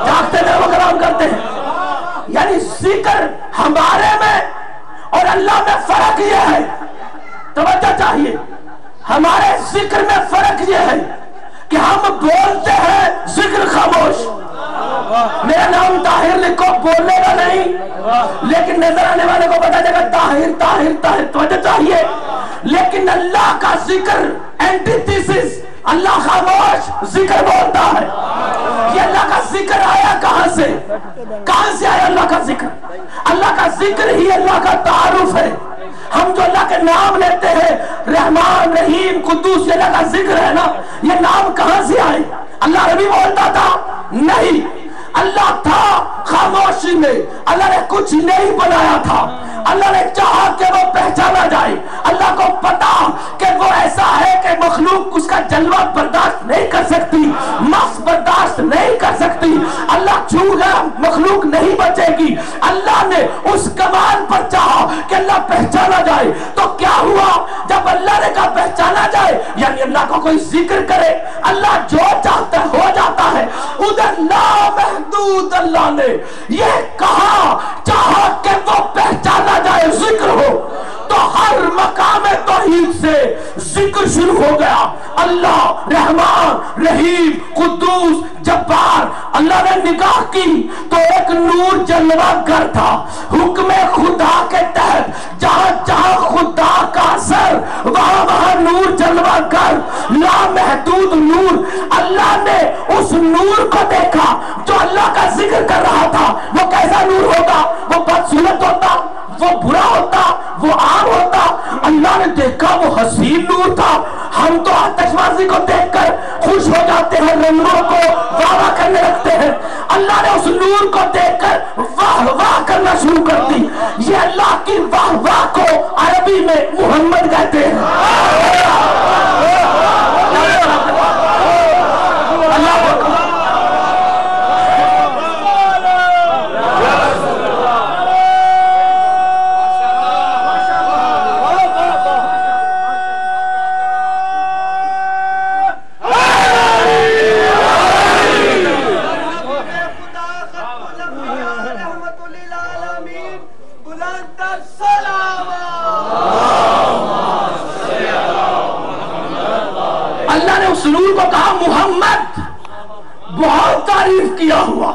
جاگتے ہیں وہ کلام کرتے ہیں. یعنی ذکر ہمارے میں اور اللہ میں فرق یہ ہے. توجہ چاہیے. ہمارے ذکر میں فرق یہ ہے کہ ہم بولتے ہیں ذکر خاموش. میرا نام طاہر لکھو، بولنے کا نہیں، لیکن نظر آنے والے کو پتا چلے گا طاہر طاہر طاہر. توجہ چاہیے. لیکن اللہ کا ذکر اینٹیتھیسس، اللہ خاموش ذکر بولتا ہے. یہ اللہ کا ذکر آیا کہاں سے؟ کہاں سے آیا اللہ کا ذکر؟ اللہ کا ذکر ہی اللہ کا تعارف ہے. ہم جو اللہ کے نام لیتے ہیں رحمان رحیم قدوس، یہ اللہ کا ذکر ہے نا. یہ نام کہاں سے آئے؟ اللہ عربی بولتا تھا؟ نہیں. اللہ تھا خاموشی میں. اللہ نے کچھ نہیں بنایا تھا. اللہ نے چاہا کہ وہ پہچانا جائے. اللہ کو پتا کہ وہ ایسا ہے کہ مخلوق اس کا جلوہ برداشت نہیں کر سکتی، مس برداشت نہیں کر سکتی. اللہ چھو گیا مخلوق نہیں بچے گی. اللہ نے اس کمال پر چاہا کہ اللہ پہچانا جائے. تو کیا ہوا جب اللہ نے کہا پہچانا جائے؟ یعنی اللہ کو کوئی ذکر کرے. اللہ جو چاہتا ہے ہو جاتا ہے. ادھر لامحدود اللہ نے یہ کہا چاہا کہ وہ پہچانا جائے، ذکر ہو. تو ہر مقام توحید سے ذکر شروع ہو گیا. اللہ رحمان رحیم قدوس جبار. اللہ نے نگاہ کی تو ایک نور جلوہ گر تھا. حکم خدا کے تحت جہاں جہاں خدا کا اثر وہاں وہاں نور جلوہ گر لامحدود نور. اللہ نے اس نور کو دیکھا جو اللہ کا ذکر کر رہا تھا. وہ کیسا نور ہوگا؟ وہ بدصورت ہوتا، وہ برا ہوتا، وہ عام ہوتا. اللہ نے دیکھا وہ حسین نور تھا. ہم تو آتش بازی کو دیکھ کر خوش ہو جاتے ہیں، رنگوں کو واہ واہ کرنے لگتے ہیں. اللہ نے اس نور کو دیکھ کر واہ واہ کرنا شروع کر دی. یہ اللہ کی واہ واہ کو عربی میں محمد کہتے ہیں. کیا ہوا.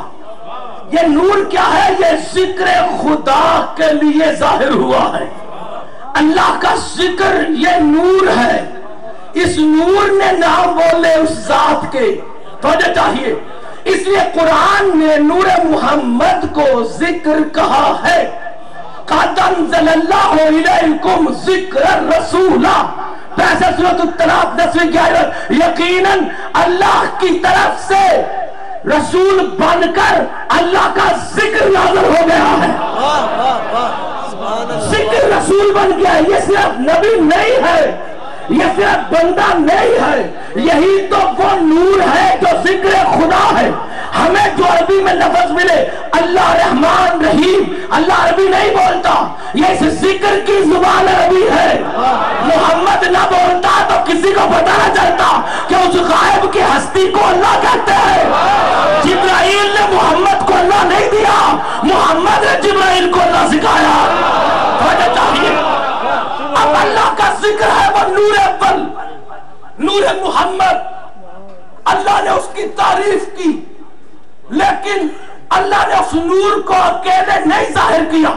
یہ نور کیا ہے؟ یہ ذکر خدا کے لیے ظاہر ہوا ہے. اللہ کا ذکر یہ نور ہے. اس نور نے نام بولے اس ذات کے توجہ چاہیے. اس لیے قرآن نے نور محمد کو ذکر کہا ہے. قد انزل اللہ الیکم ذکر رسولا. پیسے سورۃ الطلاق 10ویں آیت. یقیناً اللہ کی طرف سے رسول بن کر اللہ کا ذکر نازل ہو گیا ہے. ذکر رسول بن گیا ہے. یہ صرف نبی نہیں ہے، یہ صرف بندہ نہیں ہے. یہی تو وہ نور ہے جو ذکر خدا ہے. ہمیں جو عربی میں لفظ ملے اللہ رحمان رحیم، اللہ عربی نہیں بولتا، یہ اس ذکر کی زبان عربی ہے. محمد نہ بولتا تو کسی کو پتہ نہ چلتا کہ اس غائب کی ہستی کو اللہ کہتے ہیں. جبرائیل نے محمد کو اللہ نہیں دیا، محمد نے جبرائیل کو اللہ سکھایا. اب اللہ کا ذکر ہے وہ نور اول، نور محمد. اللہ نے اس کی تعریف کی، لیکن اللہ نے اس نور کو اکیلے نہیں ظاہر کیا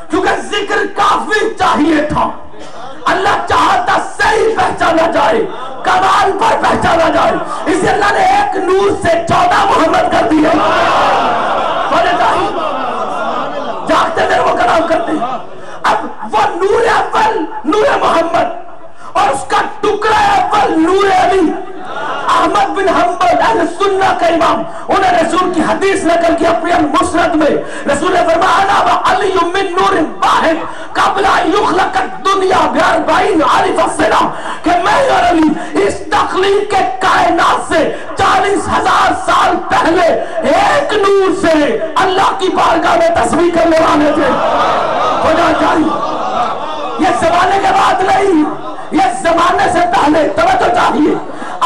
کیونکہ ذکر کافی چاہیے تھا. اللہ چاہتا صحیح پہچانا جائے، کمال پر پہچانا جائے، اس لیے اللہ نے ایک نور سے 14 محمد کر دیا. جاگتے دیر وہ کلام کرتے ہیں. اب وہ نور اول نور محمد اور اس کا ٹکڑا اول نور علی. احمد بن حنبل اہل سنہ کا امام، انہیں رسول کی حدیث نقل کی اپنی مسند میں. رسول نے فرمایا انا وعلی من نور واحد قبل ان یخلق الدنیا ب40 الف سنہ، کہ میں اور علی اس تخلیق کے کائنات سے 40,000 سال پہلے ایک نور سے اللہ کی بارگاہ میں تسبیح کرنے والے تھے. خدا چاہیے یہ زمانے کے بعد نہیں، یہ زمانے سے پہلے. توجہ چاہیے.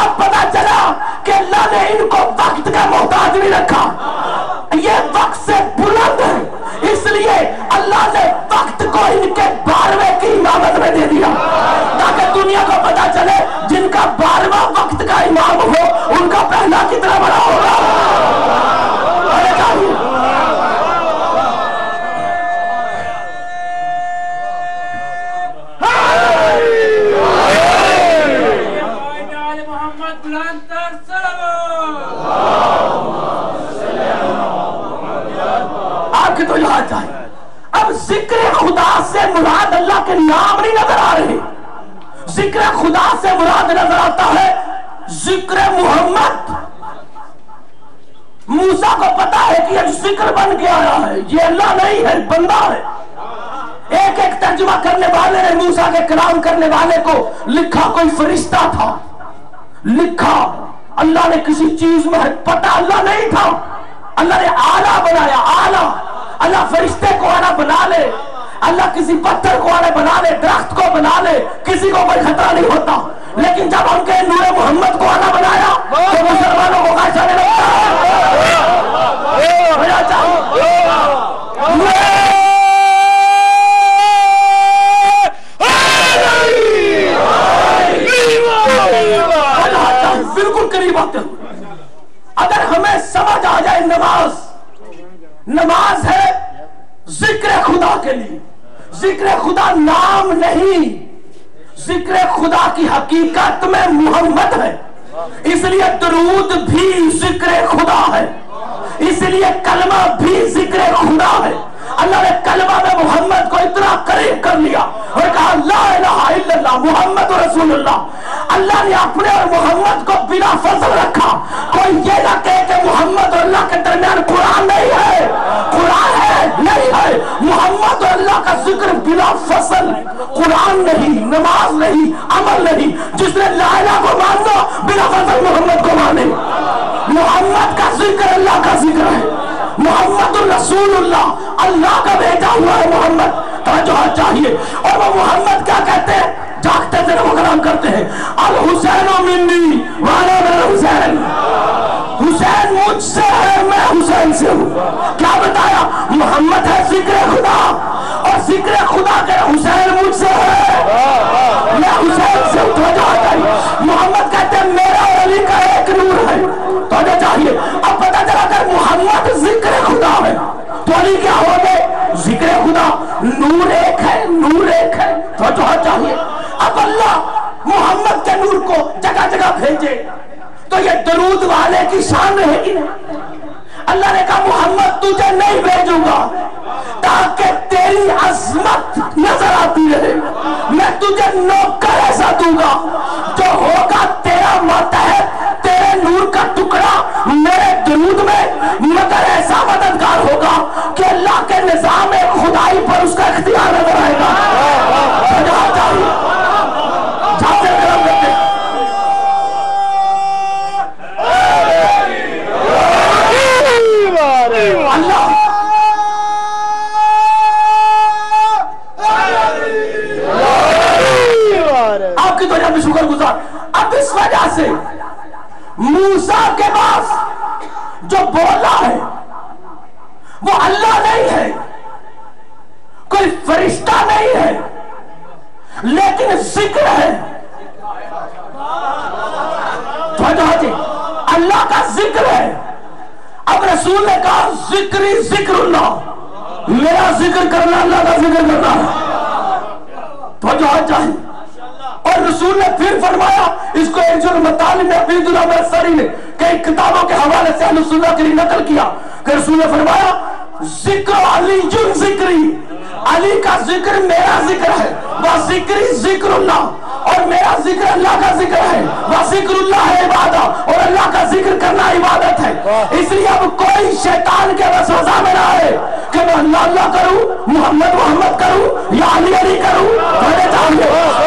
اب پتا چلا کہ اللہ نے ان کو وقت کا محتاج نہیں رکھا، یہ وقت سے بلند ہے، اس لیے اللہ نے وقت کو ان کے 12ویں کی امامت میں دے دیا تاکہ دنیا کو پتا چلے جن کا 12واں وقت کا امام ہو ان کا پہلا کتنا بڑا ہوگا. تو یہاں چاہیے. اب ذکر خدا سے مراد اللہ کے نام نہیں نظر آ رہے. ذکر خدا سے مراد نظر آتا ہے ذکر محمد. موسیٰ کو پتا ہے کہ یہ ذکر بن کے آیا ہے، یہ اللہ نہیں ہے، بندہ ہے. ایک ایک ترجمہ کرنے والے نے موسیٰ کے کلام کرنے والے کو لکھا کوئی فرشتہ تھا، لکھا اللہ نے کسی چیز میں پتا اللہ نہیں تھا. اللہ نے آلہ بنایا، آلہ. اللہ فرشتے کو آلہ بنا لے، اللہ کسی پتھر کو آلہ بنا لے، درخت کو بنا لے، کسی کو کوئی خطرہ نہیں ہوتا. لیکن جب ہم کے نور محمد کو آلہ بنایا تو مسلمانوں کو کیسا نہیں لگتا ہے. کی باتیں ہوئی. اگر ہمیں سمجھ آ جائے نماز ہے ذکر خدا کے لیے، ذکر خدا نام نہیں، ذکر خدا کی حقیقت میں محمد ہے، اس لیے درود بھی ذکر خدا ہے، اس لیے کلمہ بھی ذکر خدا ہے. اللہ نے کلمہ میں محمد کو اتنا قریب کر لیا اور کہا لا الہ الا اللہ محمد رسول اللہ. اللہ نے اپنے اور محمد کو بلا فصل رکھا. کوئی یہ نہ کہے کہ محمد اور اللہ کے درمیان قرآن نہیں ہے، قرآن ہے نہیں ہے. محمد اور اللہ کا ذکر بلا فصل، قرآن نہیں، نماز نہیں، عمل نہیں. جس نے لا الہ کو مان دو بلا فصل محمد کو مانے. محمد کا ذکر اللہ کا ذکر ہے. محمد الرسول اللہ اللہ کا بھیجا ہوا ہے محمد. توجہ چاہیے. اور وہ محمد کیا کہتے ہیں؟ جاگتے سے وہ کلام کرتے ہیں الحسین منی وانا من الحسین. حسین مجھ سے ہے، میں حسین سے ہوں. کیا بتایا؟ محمد ہے ذکر خدا، اور ذکر خدا کے حسین مجھ سے ہے، میں حسین سے ہوں. توجہ چاہیے. محمد کہتے ہیں میرا اور علی کا ایک نور ہے. توجہ چاہیے. اب پتہ چلا کر محمد ذکر خدا ہے تو علی کیا ہو گئے؟ ذکر خدا. نور ایک ہے، نور ایک ہے. توجہ چاہیے. اب اللہ محمد کے نور کو جگہ جگہ بھیجے تو یہ درود والے کی شان رہے گی نہیں. اللہ نے کہا محمد تجھے نہیں بھیجوں گا تاکہ تیری عظمت نظر آتی رہے. میں تجھے نوکر ایسا دوں گا جو ہوگا تیرا ماتحت، تیرے نور کا ٹکڑا میرے درود میں، مگر ایسا مددگار ہوگا کہ اللہ کے نظام خدائی پر اس کا اختیار نظر آئے گا. آپ کی تو جب بھی شکر گزار. اب اس وجہ سے موسیٰ کے پاس جو بولا ہے وہ اللہ نہیں ہے، کوئی فرشتہ نہیں ہے، لیکن ذکر ہے. اللہ کا ذکر ہے. اب رسول نے کہا ذکری ذکر اللہ، میرا ذکر کرنا اللہ کا ذکر کرنا ہے. توجہ چاہیے. اور رسول نے پھر فرمایا، اس کو ایک جو مطالب میں عبید اللہ مرسری نے کئی کتابوں کے حوالے سے اہل سنت کے لیے نقل کیا کہ رسول نے فرمایا ذکر علی جن ذکری، علی کا ذکر میرا ذکر ہے. وہ ذکری ذکر اللہ، اور میرا ذکر اللہ کا ذکر ہے. وہ ذکر اللہ ہے عبادت، اور اللہ کا ذکر کرنا عبادت ہے. اس لیے اب کوئی شیطان کے وسوسہ میں نہ آئے کہ میں اللہ اللہ کروں، محمد محمد کروں یا علی علی کروں.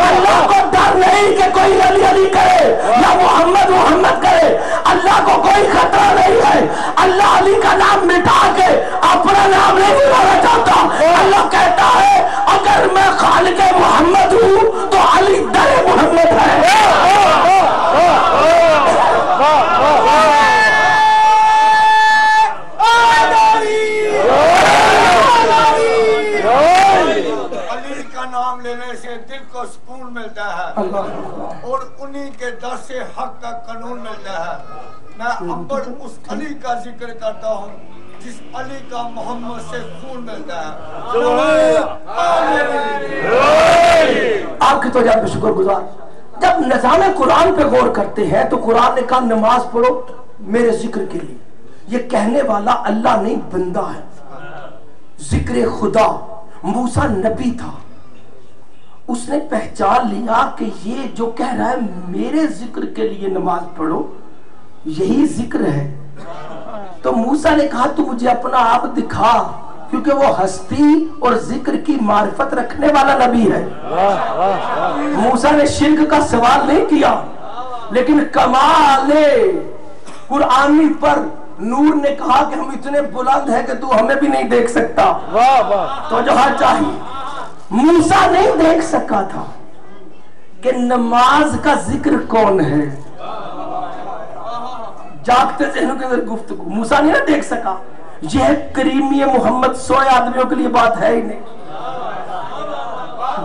اللہ کو ڈر نہیں کہ کوئی علی علی کرے یا محمد محمد کرے. اللہ کو کوئی خطرہ نہیں ہے. اللہ علی کا نام مٹا کے اپنا نام نہیں بلانا چاہتا. اللہ کہتا ہے اگر میں خالق محمد ہوں تو علی در محمد ہے. علی کا نام لینے سے دل کو سکون ملتا ہے اور انہی کے در سے حق کا قانون ملتا ہے. میں ابر اس علی کا ذکر کرتا ہوں جس علی کا محمد سے خون ملتا ہے. آپ کی تو جب شکر گزار. جب نظام قرآن پہ غور کرتے ہیں تو قرآن نے کہا نماز پڑھو میرے ذکر کے لیے. یہ کہنے والا اللہ نہیں بندہ ہے. ذکر خدا. موسیٰ نبی تھا، اس نے پہچان لیا کہ یہ جو کہہ رہا ہے میرے ذکر کے لیے نماز پڑھو یہی ذکر ہے. تو موسیٰ نے کہا تو مجھے اپنا آپ دکھا، کیونکہ وہ ہستی اور ذکر کی معرفت رکھنے والا نبی ہے. موسیٰ نے شرک کا سوال نہیں کیا، لیکن کمال قرآنی پر نور نے کہا کہ ہم اتنے بلند ہیں کہ تو ہمیں بھی نہیں دیکھ سکتا. تو جہاں چاہیے موسیٰ نہیں دیکھ سکا تھا کہ نماز کا ذکر کون ہے. جاگتے ذہنوں کے اندر گفتگو موسیٰ نہیں نہ دیکھ سکا. یہ کریمی محمد 100 آدمیوں کے لیے بات ہے ہی نہیں.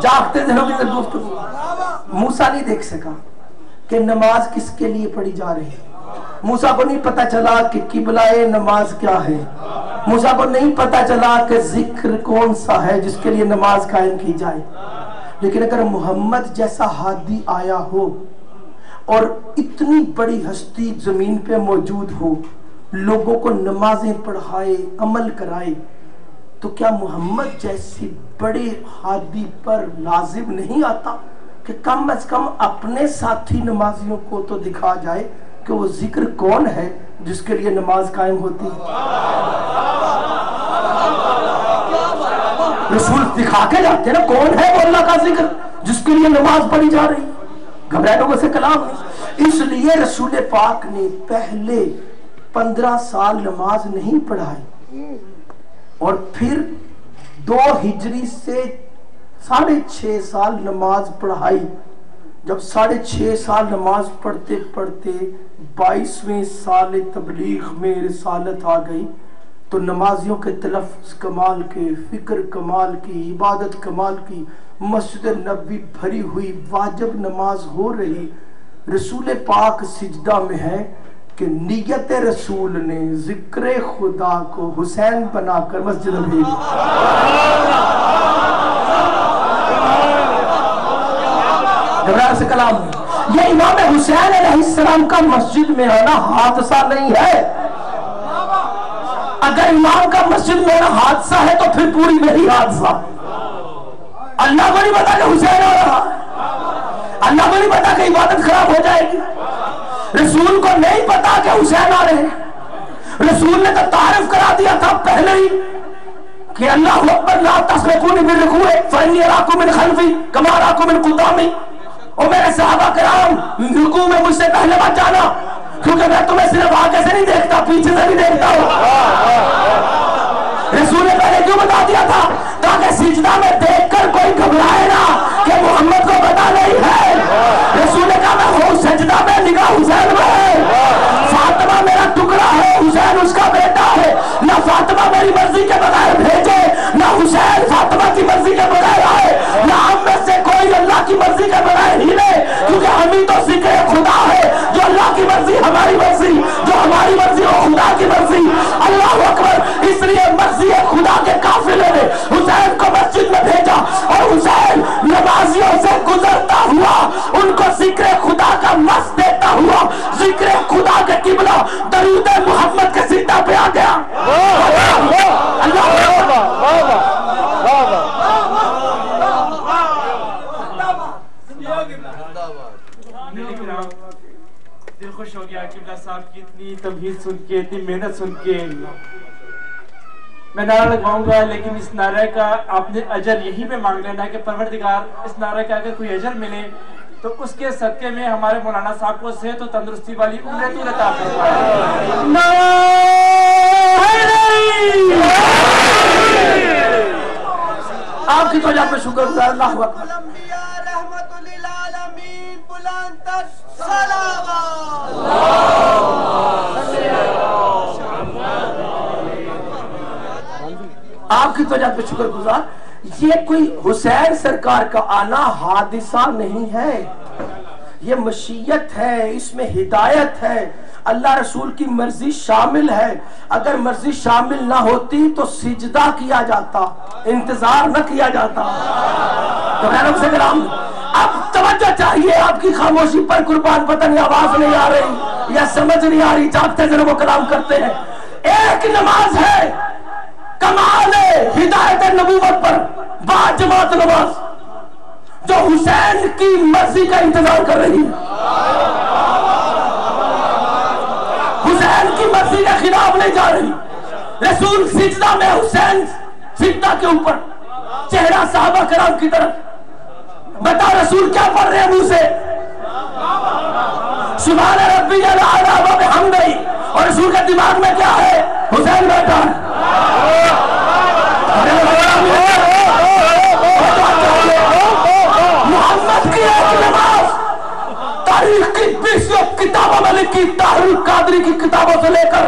جاگتے ذہنوں کے اندر گفتگو موسیٰ نہیں دیکھ سکا کہ نماز کس کے لیے پڑھی جا رہی ہے. موسیٰ کو نہیں پتا چلا کہ قبلہ نماز کیا ہے، موسیٰ کو نہیں پتا چلا کہ ذکر کون سا ہے جس کے لیے نماز قائم کی جائے. لیکن اگر محمد جیسا ہادی آیا ہو اور اتنی بڑی ہستی زمین پہ موجود ہو، لوگوں کو نمازیں پڑھائے، عمل کرائے، تو کیا محمد جیسی بڑے ہادی پر لازم نہیں آتا کہ کم از کم اپنے ساتھی نمازیوں کو تو دکھا جائے کہ وہ ذکر کون ہے جس کے لیے نماز قائم ہوتی ہے؟ رسول دکھا کے جاتے ہیں نا کون ہے وہ اللہ کا ذکر جس کے لیے نماز پڑھی جا رہی. گھبرائے لوگوں سے کلام نہیں. اس لیے رسول پاک نے پہلے 15 سال نماز نہیں پڑھائی اور پھر 2 ہجری سے 6.5 سال نماز پڑھائی. جب 6.5 سال نماز پڑھتے پڑھتے 22ویں سال تبلیغ میں رسالت آ گئی تو نمازیوں کے تلفظ کمال کے، فکر کمال کی، عبادت کمال کی، مسجد نبوی بھری ہوئی، واجب نماز ہو رہی. رسول پاک سجدہ میں ہے کہ نیت رسول نے ذکر خدا کو حسین بنا کر مسجد میں بھیجا. سے کلام یہ امام حسین علیہ السلام کا مسجد میں آنا حادثہ نہیں ہے. اگر امام کا مسجد میں آنا حادثہ ہے تو پھر پوری میری حادثہ. اللہ کو نہیں پتا کہ حسین آ رہا، اللہ کو نہیں پتا کہ عبادت خراب ہو جائے گی، رسول کو نہیں پتا کہ حسین آ رہے ہیں. رسول نے تو تعارف کرا دیا تھا پہلے ہی کہ اللہ اکبر لا تسبقونی بالرکوع فانی اراکم من خلفی کما اراکم من قدامی. اور میرے صحابہ کرام رکوع میں مجھ سے پہلے مت جانا کیونکہ میں تمہیں صرف آگے سے نہیں دیکھتا پیچھے سے بھی دیکھتا ہوں. رسول نے پہلے کیوں بتا دیا تھا؟ تاکہ سجدہ میں دیکھ کر کوئی گھبرائے نہ کہ محمد کو پتا نہیں ہے. رسول نے کہا میں ہوں سجدہ میں، نگاہ حسین میں ہے. فاطمہ میرا ٹکڑا ہے، حسین اس کا بیٹا ہے. نہ فاطمہ میری مرضی کے بغیر بھیجے، نہ حسین فاطمہ کی مرضی کے بغیر آئے، نہ ہم میں سے کوئی اللہ کی مرضی کے بغیر ہلے، کیونکہ ہم ہی تو ذکر خدا ہے. جو اللہ کی مرضی ہماری مرضی، جو ہماری مرضی وہ خدا کی مرضی. اللہ اکبر. اس لیے مرضی خدا کے قافلے نے حسین کو مسجد میں بھیجا اور حسین نمازیوں سے گزرتا ہوا ان کو ذکر خدا کا مس دیتا ہوا ذکر خدا کے قبلہ درود محمد کے سجدہ پہ آ گیا. دل خوش ہو گیا قبلہ صاحب کی اتنی تمہید سن کے، اتنی محنت سن کے. میں نعرہ لگواؤں گا لیکن اس نعرہ کا آپ نے اجر یہی پہ مانگ لینا ہے کہ پروردگار اس نعرہ کا اگر کوئی اجر ملے تو اس کے صدقے میں ہمارے مولانا صاحب کو صحت و تندرستی والی عمر عطا فرمائے. آپ کی توجہ پہ شکر گزار. اللہ اکبر. رحمت للعالمین بلند تر صلوات. آپ کی توجہ پہ شکر گزار. یہ کوئی حسین سرکار کا آنا حادثہ نہیں ہے، یہ مشیت ہے، اس میں ہدایت ہے، اللہ رسول کی مرضی شامل ہے. اگر مرضی شامل نہ ہوتی تو سجدہ کیا جاتا، انتظار نہ کیا جاتا. تو میں لوگ سے کلام اب توجہ چاہیے. آپ کی خاموشی پر قربان پتہ نہیں آواز نہیں آ رہی یا سمجھ نہیں آ رہی، جاگتے ذرا وہ کلام کرتے ہیں. ایک نماز ہے کمال ہدایت نبوت پر با جماعت نماز جو حسین کی مرضی کا انتظار کر رہی ہے، حسین کی مرضی کے خلاف نہیں جا رہی. رسول سجدہ میں، حسین سجدہ کے اوپر، چہرہ صحابہ کرام کی طرف. بتا رسول کیا پڑھ رہے ہیں منہ سے؟ سبحان ربی الاعلی و بحمدہ. اور رسول کے دماغ میں کیا ہے؟ حسین بیٹھا ہے. محمد کی ایک نماز تاریخ کی 20 کتابوں میں لکھی، تاریخ قادری کی کتابوں سے لے کر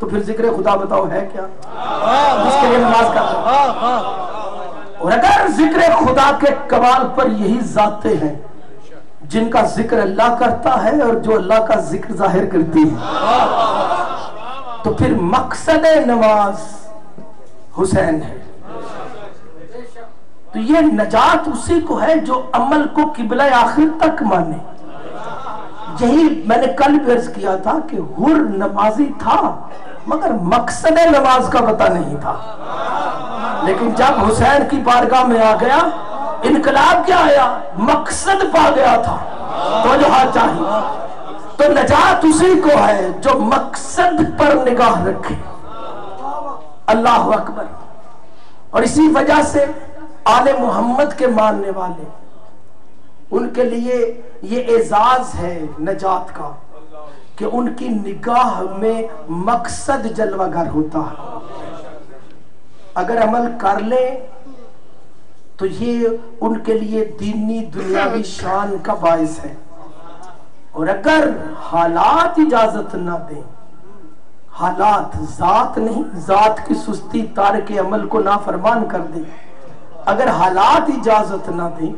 تو پھر ذکر خدا بتاؤ ہے کیا؟ اس کے لیے نماز کا. اور اگر ذکر خدا کے کمال پر یہی ذاتیں ہیں جن کا ذکر اللہ کرتا ہے اور جو اللہ کا ذکر ظاہر کرتی ہے، تو پھر مقصد نماز حسین ہے. تو یہ نجات اسی کو ہے جو عمل کو قبلہ آخر تک مانے. یہی میں نے کل بھی عرض کیا تھا کہ حر نمازی تھا مگر مقصد نماز کا پتہ نہیں تھا. لیکن جب حسین کی بارگاہ میں آ گیا انقلاب کیا آیا؟ مقصد پا گیا تھا. تو جو ہاں چاہیے تو نجات اسی کو ہے جو مقصد پر نگاہ رکھے. اللہ اکبر. اور اسی وجہ سے آل محمد کے ماننے والے ان کے لیے یہ اعزاز ہے نجات کا کہ ان کی نگاہ میں مقصد جلوہ گر ہوتا ہے. اگر عمل کر لیں تو یہ ان کے لیے دینی دنیاوی شان کا باعث ہے. اور اگر حالات اجازت نہ دیں، حالات ذات نہیں، ذات کی سستی تارک عمل کو نافرمان کر دے، اگر حالات اجازت نہ دیں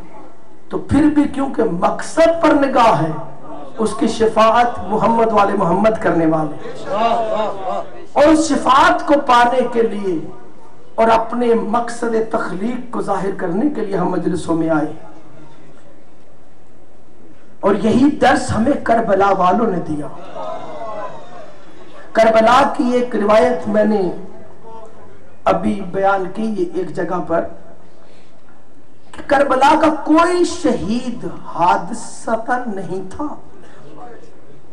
تو پھر بھی کیونکہ مقصد پر نگاہ ہے اس کی شفاعت محمد والے محمد کرنے والے. اور اس شفاعت کو پانے کے لیے اور اپنے مقصد تخلیق کو ظاہر کرنے کے لیے ہم مجلسوں میں آئے. اور یہی درس ہمیں کربلا والوں نے دیا. کربلا کی ایک روایت میں نے ابھی بیان کی ایک جگہ پر کہ کربلا کا کوئی شہید حادثتاً نہیں تھا.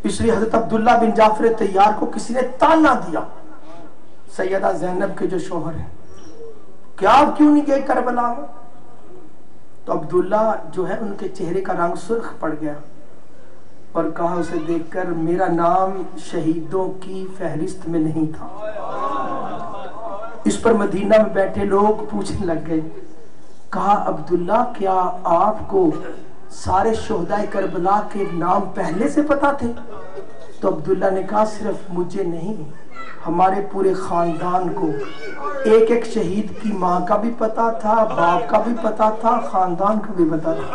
اس لیے حضرت عبداللہ بن جعفر طیار کو کسی نے تانا دیا، سیدہ زینب کے جو شوہر ہیں، کیا آپ کیوں نہیں گئے کربلا میں؟ تو عبداللہ جو ہے ان کے چہرے کا رنگ سرخ پڑ گیا اور کہا اسے دیکھ کر میرا نام شہیدوں کی فہرست میں نہیں تھا. اس پر مدینہ میں بیٹھے لوگ پوچھنے لگ گئے، کہا عبداللہ کیا آپ کو سارے شہدائے کربلا کے نام پہلے سے پتا تھے؟ تو عبداللہ نے کہا صرف مجھے نہیں، ہمارے پورے خاندان کو ایک ایک شہید کی ماں کا بھی پتا تھا، باپ کا بھی پتا تھا، خاندان کا بھی پتا تھا.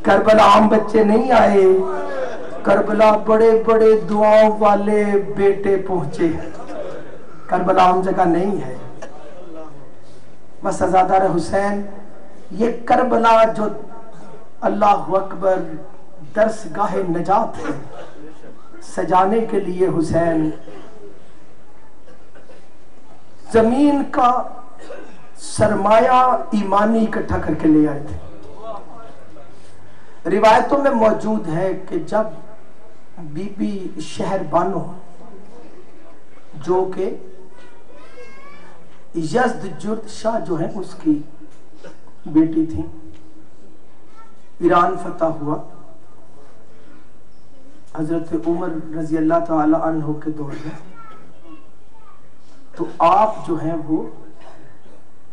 کربلا عام بچے نہیں آئے، کربلا بڑے بڑے دعاؤں والے بیٹے پہنچے. کربلا عام جگہ نہیں ہے. بس عزادار حسین یہ کربلا جو اللہ اکبر درسگاہ نجات ہے، سجانے کے لیے حسین زمین کا سرمایہ ایمانی اکٹھا کر کے لے آئے تھے. روایتوں میں موجود ہے کہ جب بی بی شہر بانو جو کہ یزدجرد شاہ جو ہے اس کی بیٹی تھی، ایران فتح ہوا حضرت عمر رضی اللہ تعالی عنہ کے دور میں، تو آپ جو ہیں وہ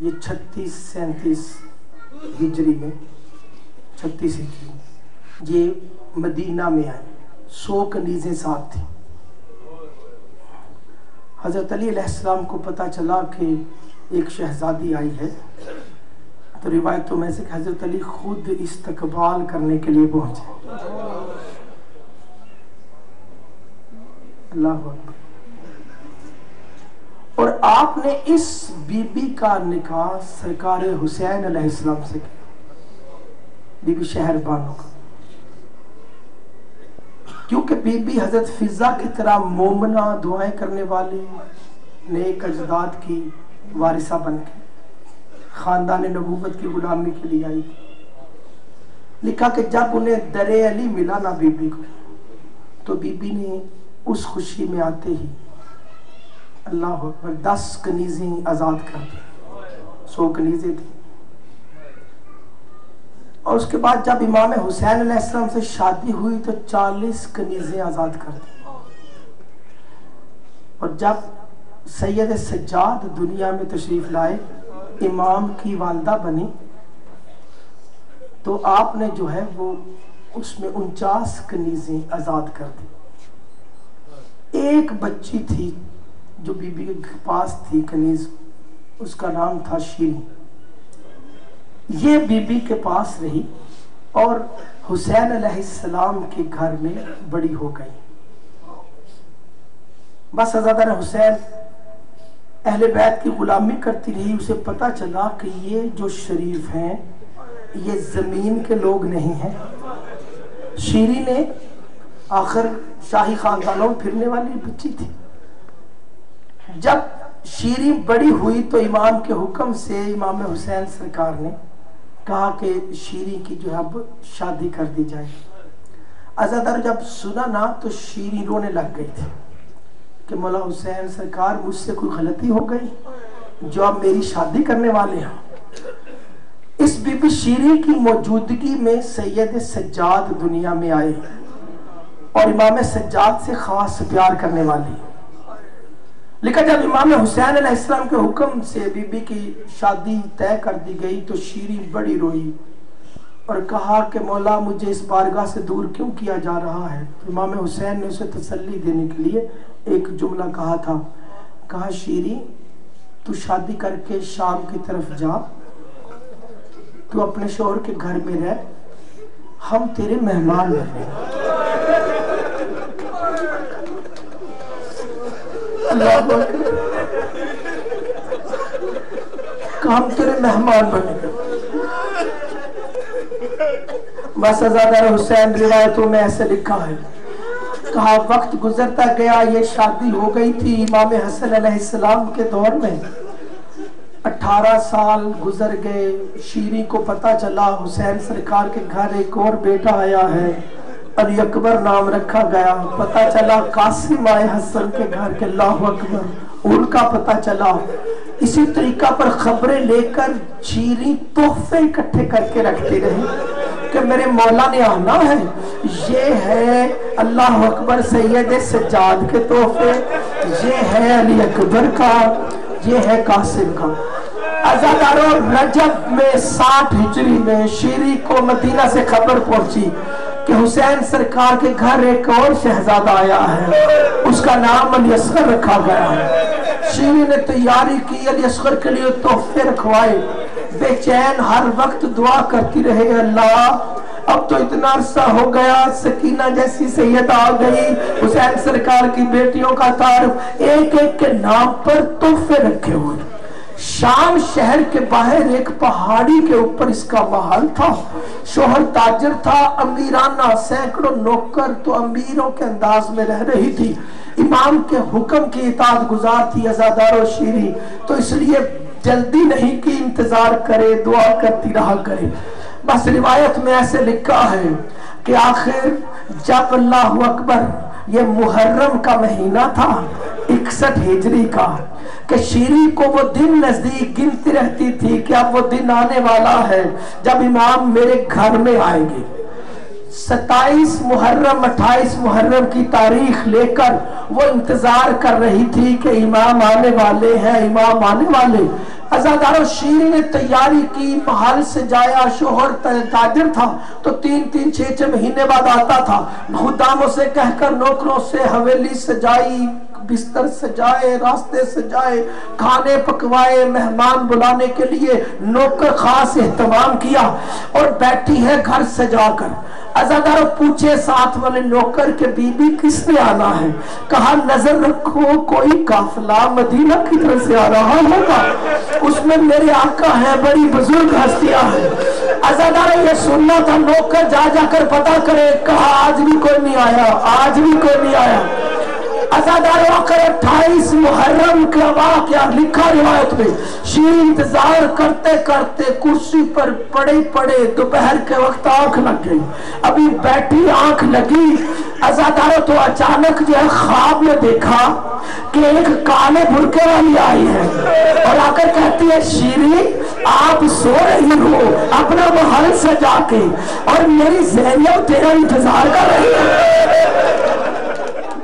یہ 36-37 ہجری میں 36 ہجری یہ مدینہ میں آئے. 100 کنیزیں ساتھ تھیں. حضرت علی علیہ السلام کو پتہ چلا کہ ایک شہزادی آئی ہے، تو روایتوں میں سے کہ حضرت علی خود استقبال کرنے کے لیے پہنچے. اللہ اکبر. اور آپ نے اس بی بی کا نکاح سرکار حسین علیہ السلام سے کیا، بی بی شہر بانو کا، کیونکہ بی بی حضرت فضا کی طرح مومنہ دعائیں کرنے والی نیک اجداد کی وارثہ بن کے خاندان نبوت کی غلامی کے لیے آئی. لکھا کہ جب انہیں در علی ملا نا بی بی کو، تو بی بی نے اس خوشی میں آتے ہی اللہ اکبر 10 کنیزیں آزاد کر دی. 100 کنیزیں تھیں. اور اس کے بعد جب امام حسین علیہ السلام سے شادی ہوئی تو 40 کنیزیں آزاد کر دی. اور جب سید سجاد دنیا میں تشریف لائے، امام کی والدہ بنی، تو آپ نے جو ہے وہ اس میں 49 کنیزیں آزاد کر دی. ایک بچی تھی جو بی بی کے پاس تھی کنیز، اس کا نام تھا شیریں. یہ بی بی کے پاس رہی اور حسین علیہ السلام کے گھر میں بڑی ہو گئی. بس عزادار حسین اہل بیت کی غلامی کرتی رہی. اسے پتا چلا کہ یہ جو شریف ہیں یہ زمین کے لوگ نہیں ہیں. شیریں نے آخر شاہی خاندانوں میں پھرنے والی بچی تھی. جب شیریں بڑی ہوئی تو امام کے حکم سے امام حسین سرکار نے کہا کہ شیریں کی جو ہے اب شادی کر دی جائے. عزادار جب سنا نا تو شیریں رونے لگ گئی تھی کہ مولا حسین سرکار مجھ سے کوئی غلطی ہو گئی جو اب میری شادی کرنے والے ہیں. اس بی بی شیریں کی موجودگی میں سید سجاد دنیا میں آئے اور امام سجاد سے خاص پیار کرنے والی. لیکن جب امام حسین علیہ السلام کے حکم سے بی بی کی شادی طے کر دی گئی تو شیریں بڑی روئی اور کہا کہ مولا مجھے اس بارگاہ سے دور کیوں کیا جا رہا ہے. امام حسین نے اسے تسلی دینے کے لیے ایک جملہ کہا تھا. کہا شیریں تو شادی کر کے شام کی طرف جا، تو اپنے شوہر کے گھر میں رہ، ہم تیرے مہمان بنے. اللہ کہ ہم تیرے مہمان بنے. بس عزادار حسین روایتوں میں ایسے لکھا ہے. کہا وقت گزرتا گیا، یہ شادی ہو گئی تھی امام حسن علیہ السلام کے دور میں. 18 سال گزر گئے. شیریں کو پتا چلا حسین سرکار کے گھر ایک اور بیٹا آیا ہے، علی اکبر نام رکھا گیا. پتا چلا قاسم آئے حسن کے گھر کے، اللہ اکبر، ان کا پتا چلا. اسی طریقہ پر خبریں لے کر شیریں تحفے اکٹھے کر کے رکھتی رہی کہ میرے مولا نے آنا ہے. یہ ہے اللہ اکبر سید سجاد کے تحفے، یہ ہے علی اکبر کا، یہ ہے قاسم کا. عزاداروں رجب میں 60 ہجری میں شیریں کو مدینہ سے خبر پہنچی کہ حسین سرکار کے گھر ایک اور شہزادہ آیا ہے، اس کا نام علی اصغر رکھا گیا ہے. شیریں نے تیاری کی، علی اصغر کے لیے تحفے رکھوائے. بے چین ہر وقت دعا کرتی رہے، اللہ اب تو اتنا عرصہ ہو گیا، سکینہ جیسی سید آ گئی، حسین سرکار کی بیٹیوں کا تعارف، ایک ایک کے نام پر تحفے رکھے ہوئے. شام شہر کے باہر ایک پہاڑی کے اوپر اس کا محل تھا. شوہر تاجر تھا، امیرانہ سینکڑوں نوکر تو امیروں کے انداز میں رہ رہی تھی. امام کے حکم کی اطاعت گزار تھی عزادار و شیریں، تو اس لیے جلدی نہیں کی، انتظار کرے، دعا کرتی رہا کرے. بس روایت میں ایسے لکھا ہے کہ آخر جب اللہ اکبر یہ محرم کا مہینہ تھا 61 ہجری کا، کہ شیریں کو وہ دن نزدیک گنتی رہتی تھی کہ اب وہ دن آنے والا ہے جب امام میرے گھر میں آئیں گے. 27 محرم 28 محرم کی تاریخ لے کر وہ انتظار کر رہی تھی کہ امام آنے والے ہیں، امام آنے والے. عزاداروں شیریں نے تیاری کی، محل سے جایا. شوہر تاجر تھا تو 3 6 مہینے بعد آتا تھا. خداموں سے کہہ کر نوکروں سے حویلی سجائی، بستر سجائے، راستے سجائے، کھانے پکوائے، مہمان بلانے کے لیے نوکر خاص اہتمام کیا اور بیٹھی ہے گھر سجا کر. عزاداروں پوچھے ساتھ والے نوکر کے بی بی کس نے آنا ہے؟ کہا نظر رکھو کوئی قافلہ مدینہ کی طرف سے آ رہا ہوگا، اس میں میرے آقا ہیں، بڑی بزرگ ہستیاں ہیں. عزاداروں یہ سننا تھا، نوکر جا جا کر پتا کرے. کہا آج بھی کوئی نہیں آیا، آج بھی کوئی نہیں آیا. عزاداروں آخر 28 محرم کا واقعہ لکھا روایت میں. شیریں انتظار کرتے کرتے کرسی پر پڑے پڑے دوپہر کے وقت آنکھ لگ گئی. ابھی بیٹھی آنکھ لگی عزاداروں تو اچانک جو ہے خواب میں دیکھا کہ ایک کالے برقعے والی آئی ہے اور آ کر کہتی ہے شیریں آپ سو رہی ہو اپنا محل سجا کے اور میری زینب تیرا انتظار کر رہی ہے.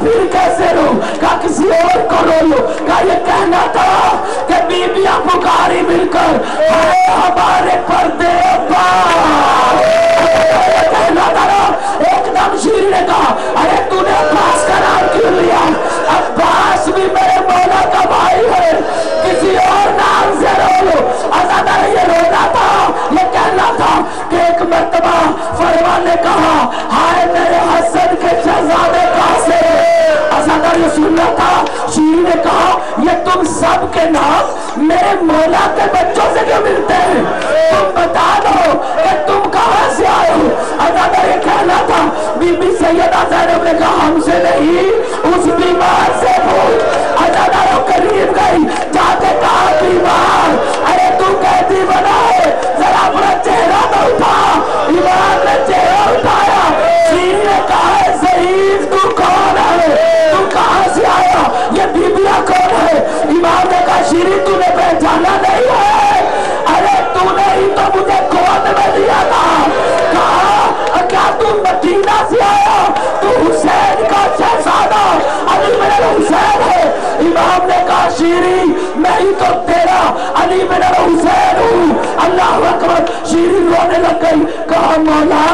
پھر کیسے رو؟ کہا کسی اور کو رو لو۔ کہا یہ کہنا تھا کہ بیبیاں پکاری مل کر اے ہمارے پردے عباس، کہنا تھا نا۔ ایک دم شیری نے کہا ارے تو نے عباس کا نام کیوں لیا؟ عباس بھی میرے مولا کا بھائی ہے، کسی اور نام سے رو لو۔ آزادہ نے یہ رونا تھا، یہ کہنا تھا کہ ایک مرتبہ فرمان نے کہا ہائے میرے حسن کے شہزادے قاسم۔ آزادہ نے سننا تھا، شیری نے کہا یہ تم سب کے نام میرے مولا کے بچوں سے کیوں ملتے ہیں؟ تم بتا دو کہ تم کہاں سے آئے ہو۔ آزادہ یہ کہنا تھا، بی بی سیدہ زینب نے کہا ہم سے نہیں، اس بیمار سے پوچھ۔ آزادہ رو قریب گئی، جا کے کہا بیمار ارے تو کہتی بنا ہے، ذرا اپنا چہرہ تو اٹھا۔ ایمان نے چہرہ اٹھایا، شیری نے کہا ہے ضعیف تو کون ہے؟ تو کہاں سے آیا؟ یہ بیبیاں کون ہے؟ ایمان نے کہا شیری تو نے پہچانا نہیں ہے؟ ارے تو نے ہی تو مجھے گود میں دیا تھا۔ کہا کیا تم مدینہ سے آیا؟ تو حسین کا شہزادہ علی بن الحسین ہے۔ امام نے کہا شیری میں ہی تو تیرا علی بن الحسین ہوں۔ اللہ اکبر، شیری رونے لگ گئی، کہا مولا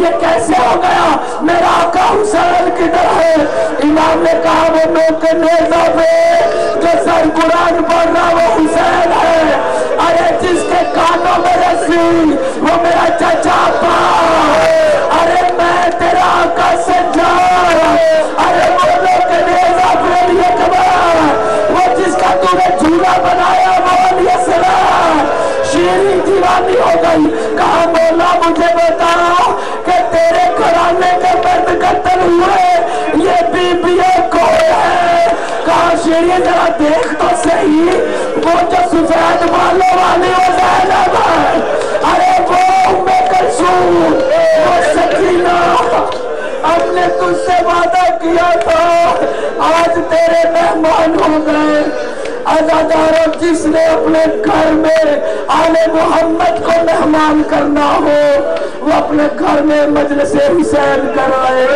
یہ کیسے ہو گیا؟ میرا آقا حسین کدھر ہے؟ امام نے کہا وہ نوک نیزہ پہ جو سر قرآن پڑھ رہا وہ حسین ہے۔ ارے جس کے کانوں میں رسی وہ میرا چچا پا۔ ارے میں تیرا آقا سجاد، ارے وہ نوک نیزہ پہ لیے کبار، وہ جس کا تو نے جھولا بنایا وہ لیے سلام۔ شیری دیوانی ہو گئی، کہا مولا مجھے بتا کہ تیرے گھرانے کے مرد قتل ہوئے یہ بیبیاں کون ہے؟ کہا شیری ذرا دیکھ تو صحیح، وہ جو سفید بالوں والی وہ زینب ہے، ارے وہ ام کلثوم، وہ سکینہ، ہم نے تجھ سے وعدہ کیا تھا آج تیرے مہمان ہو گئے۔ عزاداروں جس نے اپنے گھر میں آل محمد کو مہمان کرنا ہو وہ اپنے گھر میں مجلس حسین کروائے۔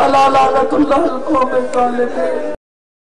اللہ لعنت اللہ القوم الظالمین۔